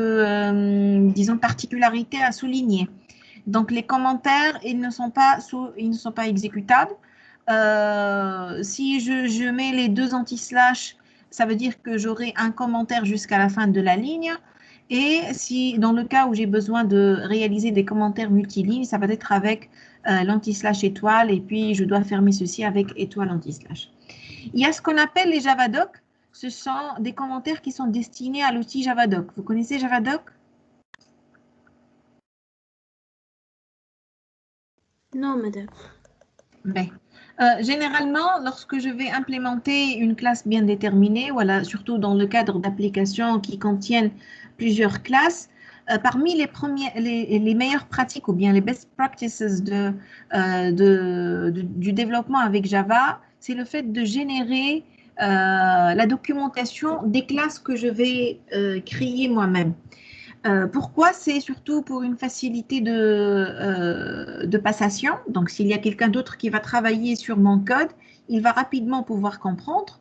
Speaker 1: disons, particularités à souligner. Donc, les commentaires, ils ne sont pas exécutables. Si je mets les deux anti-slash, ça veut dire que j'aurai un commentaire jusqu'à la fin de la ligne. Et si, dans le cas où j'ai besoin de réaliser des commentaires multilignes, ça va être avec l'anti-slash étoile et puis je dois fermer ceci avec étoile anti-slash. Il y a ce qu'on appelle les Javadoc. Ce sont des commentaires qui sont destinés à l'outil Javadoc. Vous connaissez Javadoc?
Speaker 9: Non, madame.
Speaker 1: Ben, généralement, lorsque je vais implémenter une classe bien déterminée, voilà, surtout dans le cadre d'applications qui contiennent plusieurs classes, parmi les meilleures pratiques ou bien les best practices du développement avec Java, c'est le fait de générer la documentation des classes que je vais créer moi-même. Pourquoi? C'est surtout pour une facilité de passation. Donc, s'il y a quelqu'un d'autre qui va travailler sur mon code, il va rapidement pouvoir comprendre.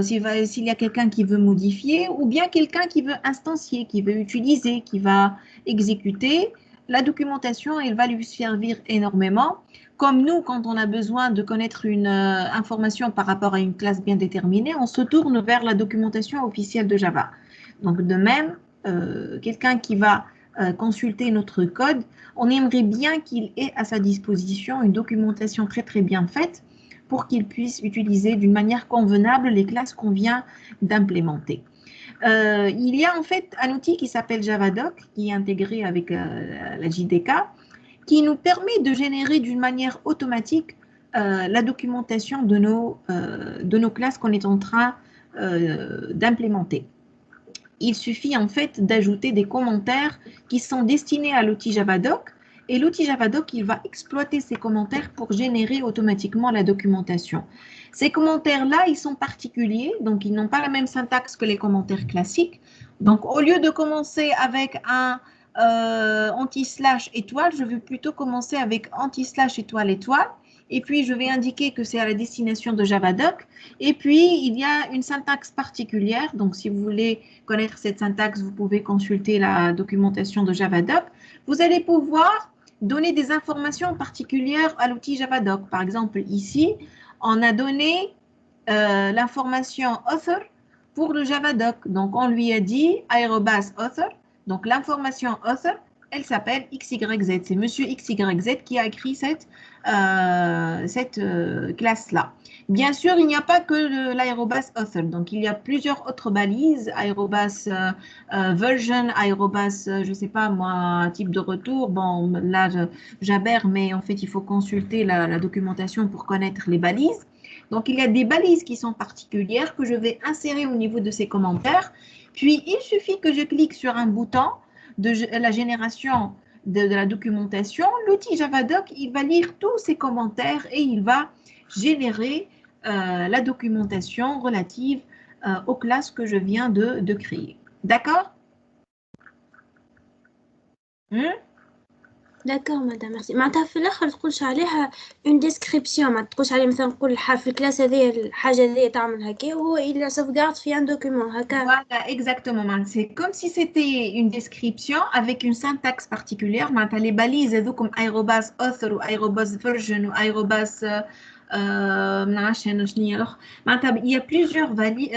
Speaker 1: S'il y a quelqu'un qui veut modifier ou bien quelqu'un qui veut instancier, qui veut utiliser, qui va exécuter, la documentation, elle va lui servir énormément. Comme nous, quand on a besoin de connaître une information par rapport à une classe bien déterminée, on se tourne vers la documentation officielle de Java. Donc, de même, quelqu'un qui va consulter notre code, on aimerait bien qu'il ait à sa disposition une documentation très très bien faite pour qu'il puisse utiliser d'une manière convenable les classes qu'on vient d'implémenter. Il y a en fait un outil qui s'appelle Javadoc, qui est intégré avec la JDK, qui nous permet de générer d'une manière automatique la documentation de nos classes qu'on est en train d'implémenter. Il suffit en fait d'ajouter des commentaires qui sont destinés à l'outil Javadoc et l'outil Javadoc, il va exploiter ces commentaires pour générer automatiquement la documentation. Ces commentaires-là, ils sont particuliers, donc ils n'ont pas la même syntaxe que les commentaires classiques. Donc au lieu de commencer avec un anti-slash étoile, je vais plutôt commencer avec anti-slash étoile étoile. Et puis, je vais indiquer que c'est à la destination de Javadoc. Et puis, il y a une syntaxe particulière. Donc, si vous voulez connaître cette syntaxe, vous pouvez consulter la documentation de Javadoc. Vous allez pouvoir donner des informations particulières à l'outil Javadoc. Par exemple, ici, on a donné l'information author pour le Javadoc. Donc, on lui a dit @author. Donc, l'information author, elle s'appelle XYZ. C'est monsieur XYZ qui a écrit cette classe-là. Bien sûr, il n'y a pas que l'aérobas author. Donc, il y a plusieurs autres balises, aérobas version, aérobas, je ne sais pas moi, type de retour. Bon, là, j'aberre, mais en fait, il faut consulter la documentation pour connaître les balises. Donc, il y a des balises qui sont particulières que je vais insérer au niveau de ces commentaires. Puis, il suffit que je clique sur un bouton de la génération de la documentation. L'outil Javadoc, il va lire tous ces commentaires et il va générer la documentation relative aux classes que je viens de créer. D'accord?
Speaker 9: D'accord, madame, merci. معناتها في الآخر تقولش عليها une description، ما تقولش عليها مثلا نقول في الكلاس هذه الحاجة هذه تعمل هكا وهو il sauvegarde في un document هكا.
Speaker 1: Voilà, exactement. C'est comme si c'était une description avec une syntaxe particulière. معناتها les balises هذوكم aérobas author ou aérobas version ou aérobas il y a plusieurs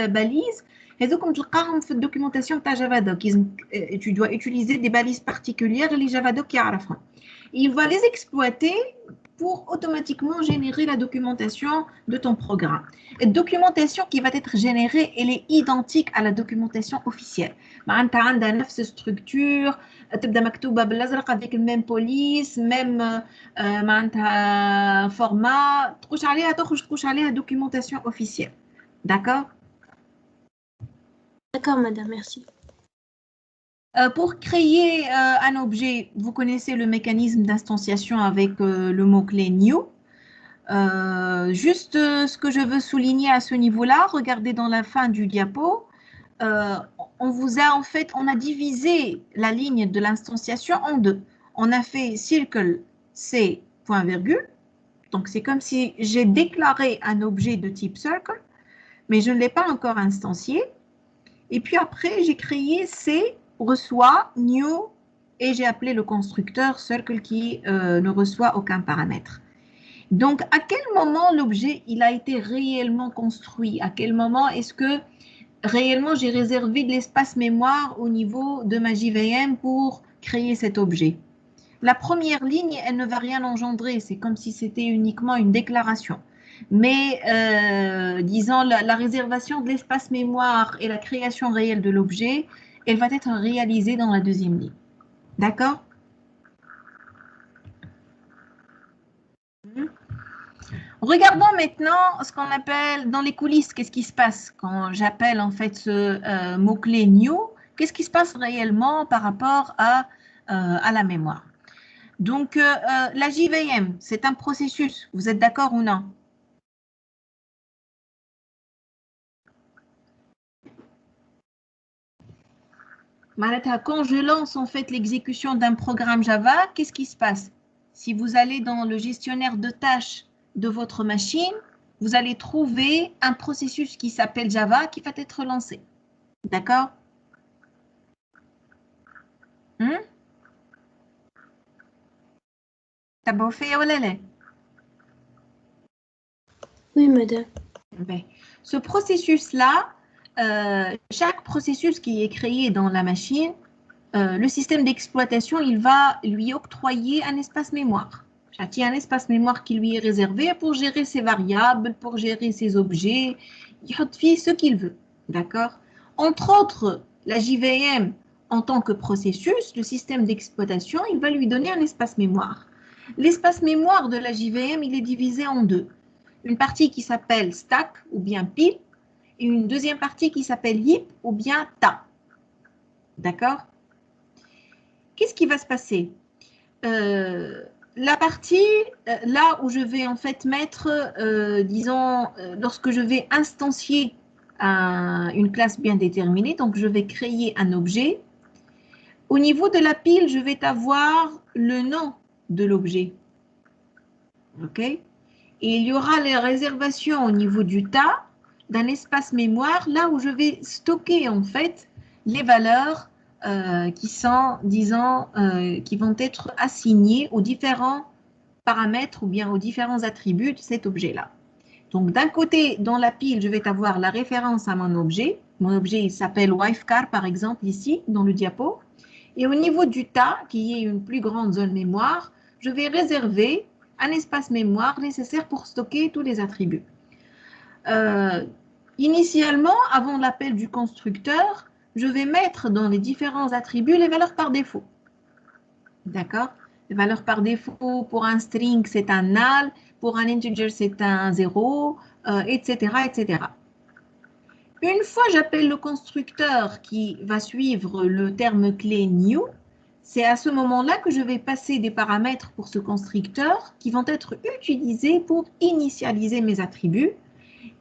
Speaker 1: balises. هذوكم تلقاهم في الدوكيومونطاسيون تاع جافادوك. Tu dois utiliser des balises particulières اللي جافادوك يعرفهم. Il va les exploiter pour automatiquement générer la documentation de ton programme. La documentation qui va être générée, elle est identique à la documentation officielle. معناتها عندها نفس structure، تبدا مكتوبة بالأزرق avec le même police، même معناتها format، تخش عليها documentation officielle. D'accord?
Speaker 9: D'accord, madame, merci.
Speaker 1: Pour créer un objet, vous connaissez le mécanisme d'instanciation avec le mot-clé new. Juste ce que je veux souligner à ce niveau-là, regardez dans la fin du diapo, on a divisé la ligne de l'instanciation en deux. On a fait circle C point virgule, donc c'est comme si j'ai déclaré un objet de type circle, mais je ne l'ai pas encore instancié. Et puis après, j'ai créé C reçoit new et j'ai appelé le constructeur circle qui ne reçoit aucun paramètre. Donc, à quel moment l'objet il a été réellement construit? À quel moment est-ce que réellement j'ai réservé de l'espace mémoire au niveau de ma JVM pour créer cet objet? La première ligne, elle ne va rien engendrer. C'est comme si c'était uniquement une déclaration. Mais disons, la réservation de l'espace mémoire et la création réelle de l'objet, elle va être réalisée dans la deuxième ligne. D'accord? Regardons maintenant ce qu'on appelle dans les coulisses. Qu'est-ce qui se passe quand j'appelle en fait ce mot-clé new? Qu'est-ce qui se passe réellement par rapport à la mémoire? Donc, la JVM, c'est un processus. Vous êtes d'accord ou non? Quand je lance en fait l'exécution d'un programme Java, qu'est-ce qui se passe? Si vous allez dans le gestionnaire de tâches de votre machine, vous allez trouver un processus qui s'appelle Java qui va être lancé. D'accord? T'as beau faire ou là?
Speaker 9: Oui, madame.
Speaker 1: Ce processus-là, chaque processus qui est créé dans la machine, le système d'exploitation, il va lui octroyer un espace mémoire. Il y a un espace mémoire qui lui est réservé pour gérer ses variables, pour gérer ses objets. Il fait ce qu'il veut. D'accord? Entre autres, la JVM, en tant que processus, le système d'exploitation, il va lui donner un espace mémoire. L'espace mémoire de la JVM, il est divisé en deux. Une partie qui s'appelle stack ou bien pile et une deuxième partie qui s'appelle heap ou bien tas. D'accord? Qu'est-ce qui va se passer? La partie là où je vais en fait mettre, disons, lorsque je vais instancier une classe bien déterminée, donc je vais créer un objet. Au niveau de la pile, je vais avoir le nom de l'objet. OK? Et il y aura les réservations au niveau du tas d'un espace mémoire, là où je vais stocker en fait les valeurs qui sont, disons, qui vont être assignées aux différents paramètres ou bien aux différents attributs de cet objet-là. Donc, d'un côté, dans la pile, je vais avoir la référence à mon objet. Mon objet, il s'appelle wifecar, par exemple, ici, dans le diapo. Et au niveau du tas, qui est une plus grande zone mémoire, je vais réserver un espace mémoire nécessaire pour stocker tous les attributs. Initialement, avant l'appel du constructeur, je vais mettre dans les différents attributs les valeurs par défaut. D'accord? Les valeurs par défaut, pour un string, c'est un null, pour un integer, c'est un 0, etc., etc. Une fois j'appelle le constructeur qui va suivre le terme clé new, c'est à ce moment-là que je vais passer des paramètres pour ce constructeur qui vont être utilisés pour initialiser mes attributs.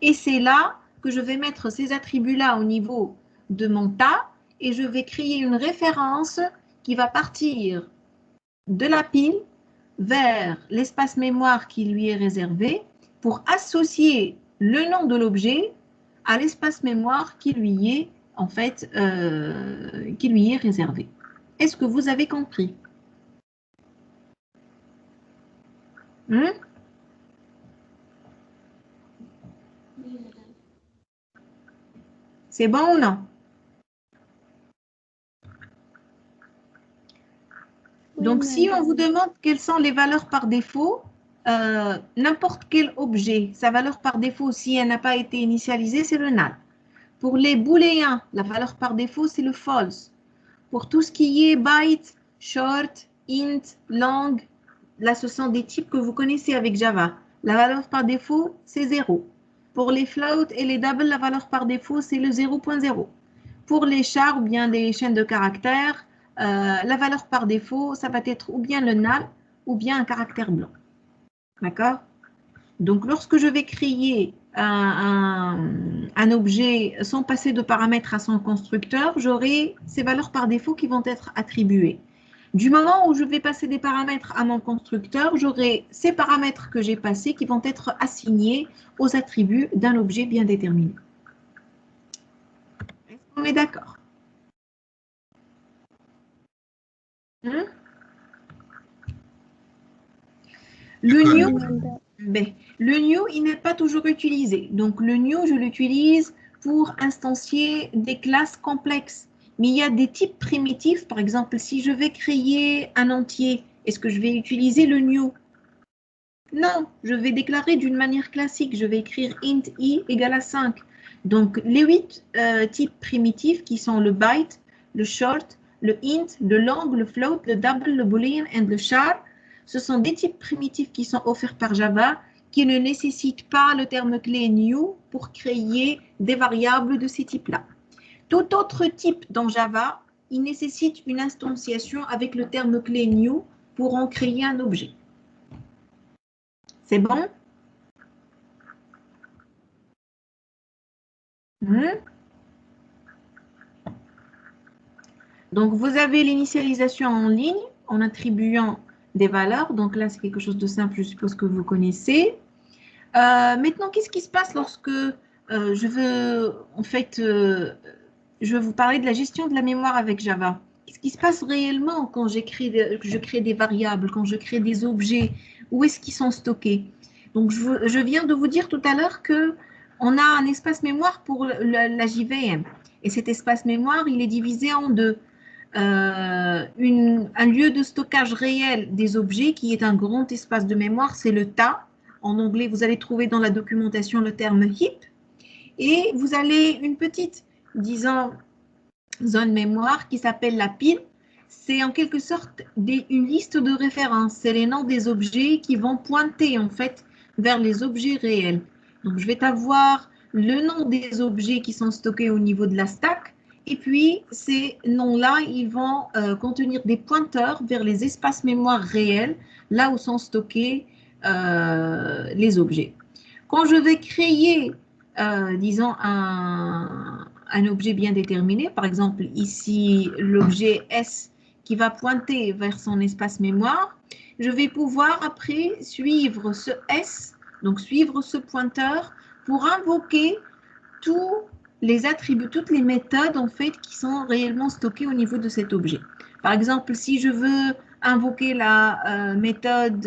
Speaker 1: Et c'est là que je vais mettre ces attributs-là au niveau de mon tas et je vais créer une référence qui va partir de la pile vers l'espace mémoire qui lui est réservé pour associer le nom de l'objet à l'espace mémoire qui lui est en fait qui lui est réservé. Est-ce que vous avez compris? C'est bon ou non? Donc, si on vous demande quelles sont les valeurs par défaut, n'importe quel objet, sa valeur par défaut, si elle n'a pas été initialisée, c'est le null. Pour les booléens, la valeur par défaut, c'est le false. Pour tout ce qui est byte, short, int, long, là, ce sont des types que vous connaissez avec Java. La valeur par défaut, c'est 0. Pour les floats et les doubles, la valeur par défaut, c'est le 0.0. Pour les chars ou bien les chaînes de caractères, la valeur par défaut, ça va être ou bien le null ou bien un caractère blanc. D'accord? Donc, lorsque je vais créer un objet sans passer de paramètres à son constructeur, j'aurai ces valeurs par défaut qui vont être attribuées. Du moment où je vais passer des paramètres à mon constructeur, j'aurai ces paramètres que j'ai passés qui vont être assignés aux attributs d'un objet bien déterminé. Est-ce qu'on est d'accord? Le new, il n'est pas toujours utilisé. Donc, le new, je l'utilise pour instancier des classes complexes. Mais il y a des types primitifs. Par exemple, si je vais créer un entier, est-ce que je vais utiliser le new? Non, je vais déclarer d'une manière classique. Je vais écrire int i égale à 5. Donc, les 8 types primitifs qui sont le byte, le short, le int, le long, le float, le double, le boolean et le char, ce sont des types primitifs qui sont offerts par Java qui ne nécessitent pas le terme clé new pour créer des variables de ces types-là. Tout autre type dans Java, il nécessite une instantiation avec le terme clé new pour en créer un objet. C'est bon? Donc, vous avez l'initialisation en ligne en attribuant des valeurs. Donc là, c'est quelque chose de simple, je suppose que vous connaissez. Maintenant, qu'est-ce qui se passe lorsque je veux, en fait, je veux vous parler de la gestion de la mémoire avec Java. Qu'est-ce qui se passe réellement quand je crée des variables, quand je crée des objets? Où est-ce qu'ils sont stockés? Donc, je viens de vous dire tout à l'heure qu'on a un espace mémoire pour la JVM. Et cet espace mémoire, il est divisé en deux. Un lieu de stockage réel des objets qui est un grand espace de mémoire, c'est le tas. En anglais, vous allez trouver dans la documentation le terme heap. Et vous avez une petite, disons, zone mémoire qui s'appelle la pile. C'est en quelque sorte une liste de références. C'est les noms des objets qui vont pointer en fait vers les objets réels. Donc, je vais avoir le nom des objets qui sont stockés au niveau de la stack. Et puis, ces noms-là, ils vont contenir des pointeurs vers les espaces mémoire réels, là où sont stockés les objets. Quand je vais créer, disons, un objet bien déterminé, par exemple, ici, l'objet S qui va pointer vers son espace mémoire, je vais pouvoir après suivre ce S, donc suivre ce pointeur pour invoquer tous les attributs, toutes les méthodes en fait qui sont réellement stockées au niveau de cet objet. Par exemple, si je veux invoquer la méthode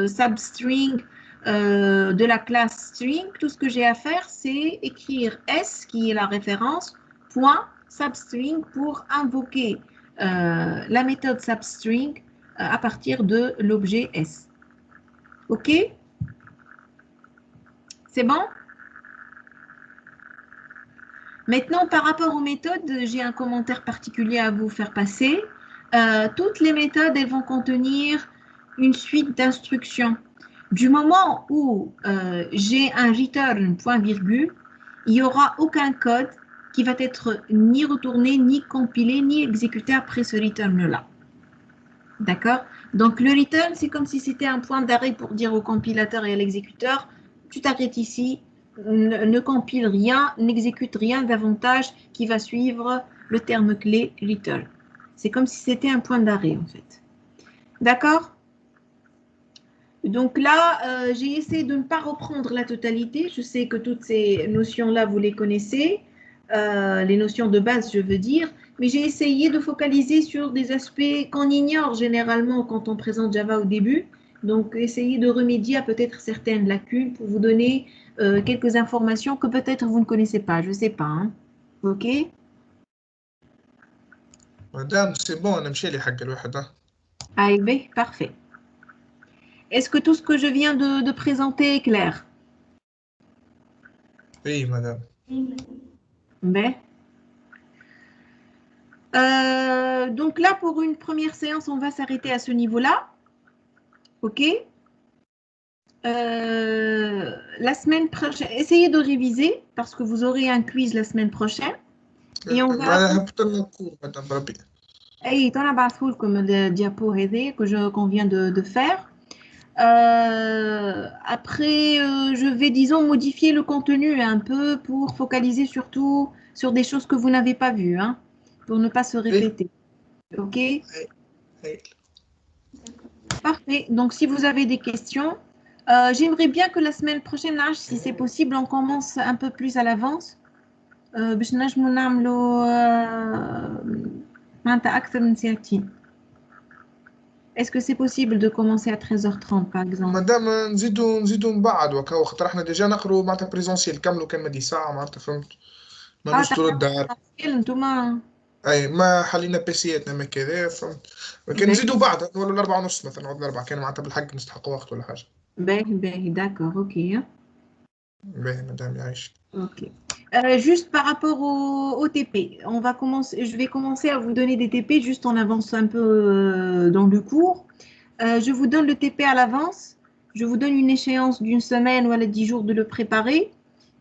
Speaker 1: substring de la classe string, tout ce que j'ai à faire, c'est écrire S, qui est la référence, point substring pour invoquer la méthode substring à partir de l'objet S. OK? C'est bon? Maintenant, par rapport aux méthodes, j'ai un commentaire particulier à vous faire passer. Toutes les méthodes, elles vont contenir une suite d'instructions. Du moment où j'ai un return point virgule, il n'y aura aucun code qui va être ni retourné, ni compilé, ni exécuté après ce return-là. D'accord? Donc, le return, c'est comme si c'était un point d'arrêt pour dire au compilateur et à l'exécuteur, tu t'arrêtes ici, ne compile rien, n'exécute rien davantage qui va suivre le terme clé return. C'est comme si c'était un point d'arrêt, en fait. D'accord? Donc là, j'ai essayé de ne pas reprendre la totalité. Je sais que toutes ces notions-là, vous les connaissez. Les notions de base, je veux dire. Mais j'ai essayé de focaliser sur des aspects qu'on ignore généralement quand on présente Java au début. Donc, essayez de remédier à peut-être certaines lacunes pour vous donner quelques informations que peut-être vous ne connaissez pas. Je ne sais pas. Hein. OK?
Speaker 2: Madame, c'est bon, on a مشي لي حق الوحدة.
Speaker 1: A et B, parfait. Est-ce que tout ce que je viens de présenter est clair?
Speaker 2: Oui, madame.
Speaker 1: B. Donc là, pour une première séance, on va s'arrêter à ce niveau-là. OK? La semaine prochaine, essayez de réviser parce que vous aurez un quiz la semaine prochaine. Et on va...
Speaker 2: معناها هبط لنا الكور مدام بربي.
Speaker 1: Et on a le diapo qu'on vient de faire. Après, je vais, disons, modifier le contenu un peu pour focaliser surtout sur des choses que vous n'avez pas vues, hein, pour ne pas se répéter. OK? Parfait. Donc, si vous avez des questions, j'aimerais bien que la semaine prochaine, si c'est possible, on commence un peu plus à l'avance. باش نجمو نعملو معناتها أكثر من ساعتين. Est-ce que c'est possible de commencer à 13h30 par exemple?
Speaker 2: مادام نزيدو من بعد وكا خاطر احنا ديجا نقرو معناتها بريزونسيال كملوا كان مدي ساعة معناتها فهمت مانوش طول الدار.
Speaker 1: انتوما
Speaker 2: اي ما حلينا بيسياتنا ما كذا فهمت كان نزيدو بعد ولا 4 ونص مثلا نقعد 4 كان معناتها بالحق نستحق وقت ولا حاجة.
Speaker 1: باهي d'accord, ok.
Speaker 2: باهي مدام يعيش.
Speaker 1: Ok. Juste par rapport au TP, je vais commencer à vous donner des TP, juste on avance un peu dans le cours. Je vous donne le TP à l'avance, je vous donne une échéance d'une semaine ou à 10 jours de le préparer,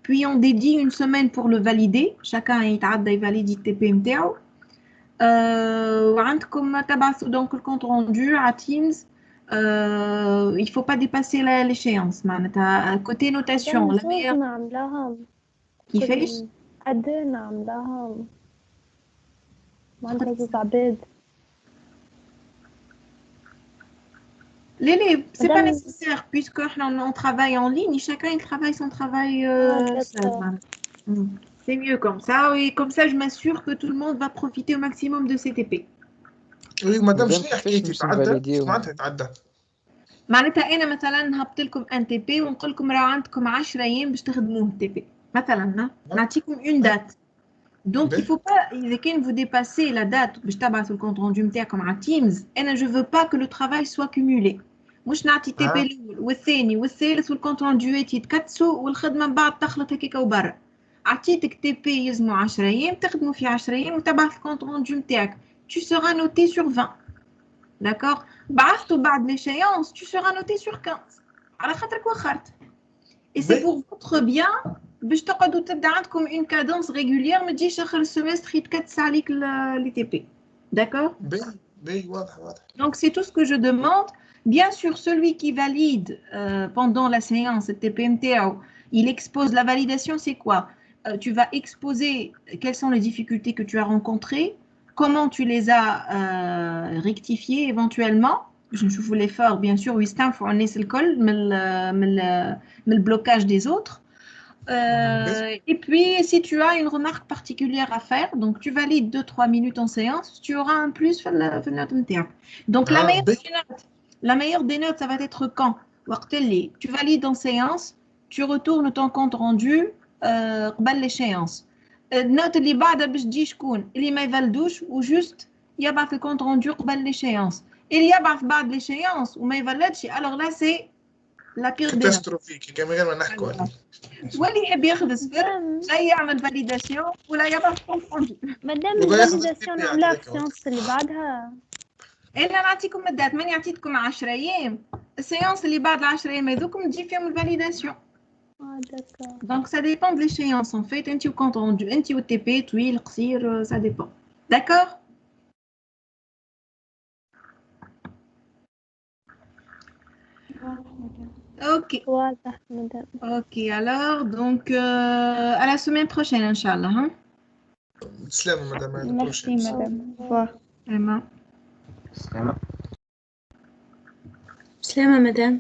Speaker 1: puis on dédie une semaine pour le valider, chacun يتعدى يvalide الTP نتاعو. وعندكم تبعثوا donc le compte rendu à Teams. Il ne faut pas dépasser l'échéance. Côté notation, la meilleure... كيفاش؟
Speaker 3: قدينا عاملاها عندنا زوز عباد.
Speaker 1: Les, c'est pas nécessaire puisque on travaille en ligne, chacun il travaille son travail seul. C'est mieux comme ça, et comme ça je m'assure que tout le monde va profiter au maximum de ces TP.
Speaker 2: Oui, madame, شنو حكيتي تعدى؟ معناتها تعدى.
Speaker 1: معناتها أنا مثلا نهبط لكم ان تي بي ونقول لكم راه عندكم 10 أيام باش تخدموه التي بي. مثلا نعطيكم une date. Donc il faut pas, إذا كان vous dépassez la date باش تبعثوا الكونت روندو نتاعكم على Teams، أنا je veux pas que le travail soit cumulé. مش نعطي تي بي الأول والثاني والثالث والكونت روندوات يتكتسوا والخدمة بعد تخلط هكاك وبرا. عطيتك تي بي يلزموا 10 أيام تخدموا في 10 أيام وتبعث الكونت روندو نتاعك. Tu seras noté sur 20. D'accord? بعثتوا بعد l'échéance, tu seras noté sur 15. على خاطرك وخرت. Et c'est pour votre bien. باش تقعدوا تبدا عندكم une cadence régulière ما تجيش اخر السمستر يتكتس عليك لي تي بي. D'accord?
Speaker 2: باهي واضح.
Speaker 1: Donc c'est tout ce que je demande. Bien sûr, celui qui valide pendant la séance le TP نتاعو, il expose la validation, c'est quoi? Tu vas exposer quelles sont les difficultés que tu as rencontrées, comment tu les as rectifiées éventuellement. Je vous l'effort, bien sûr, ويستنفعوا الناس الكل من الblocage des autres. Et puis, si tu as une remarque particulière à faire, donc tu valides 2-3 minutes en séance, tu auras un plus. Donc, la meilleure des notes, ça va être quand? Tu valides en séance, tu retournes ton compte rendu قبل l'échéance. النوت اللي بعدها باش تجي شكون؟ اللي ما يفلدوش وجوست يبعث الكونت rendu قبل l'échéance. اللي يبعث بعد l'échéance وما يفلدش، alors là c'est la pire des
Speaker 2: كاتاستروفيك كما غير ما نحكوا عليه.
Speaker 1: واللي يحب ياخذ صفر لا يعمل فاليداسيون ولا يبعث كونت روندو.
Speaker 3: مادام الفاليداسيون نعملها في السيونس اللي بعدها.
Speaker 1: انا نعطيكم الدات، ماني عطيتكم 10 ايام، السيونس اللي بعد 10 ايام هذوكم تجي فيهم الفاليداسيون.
Speaker 3: d'accord.
Speaker 1: Donc ça dépend de l'échéance en fait. انت وكونت روندو، انت والتي طويل قصير، ça dépend. D'accord? Ok. Ok, alors, donc, à la semaine prochaine, Inch'Allah. Hein?
Speaker 5: Merci, madame. Au revoir.
Speaker 1: Emma.
Speaker 9: Salam, madame.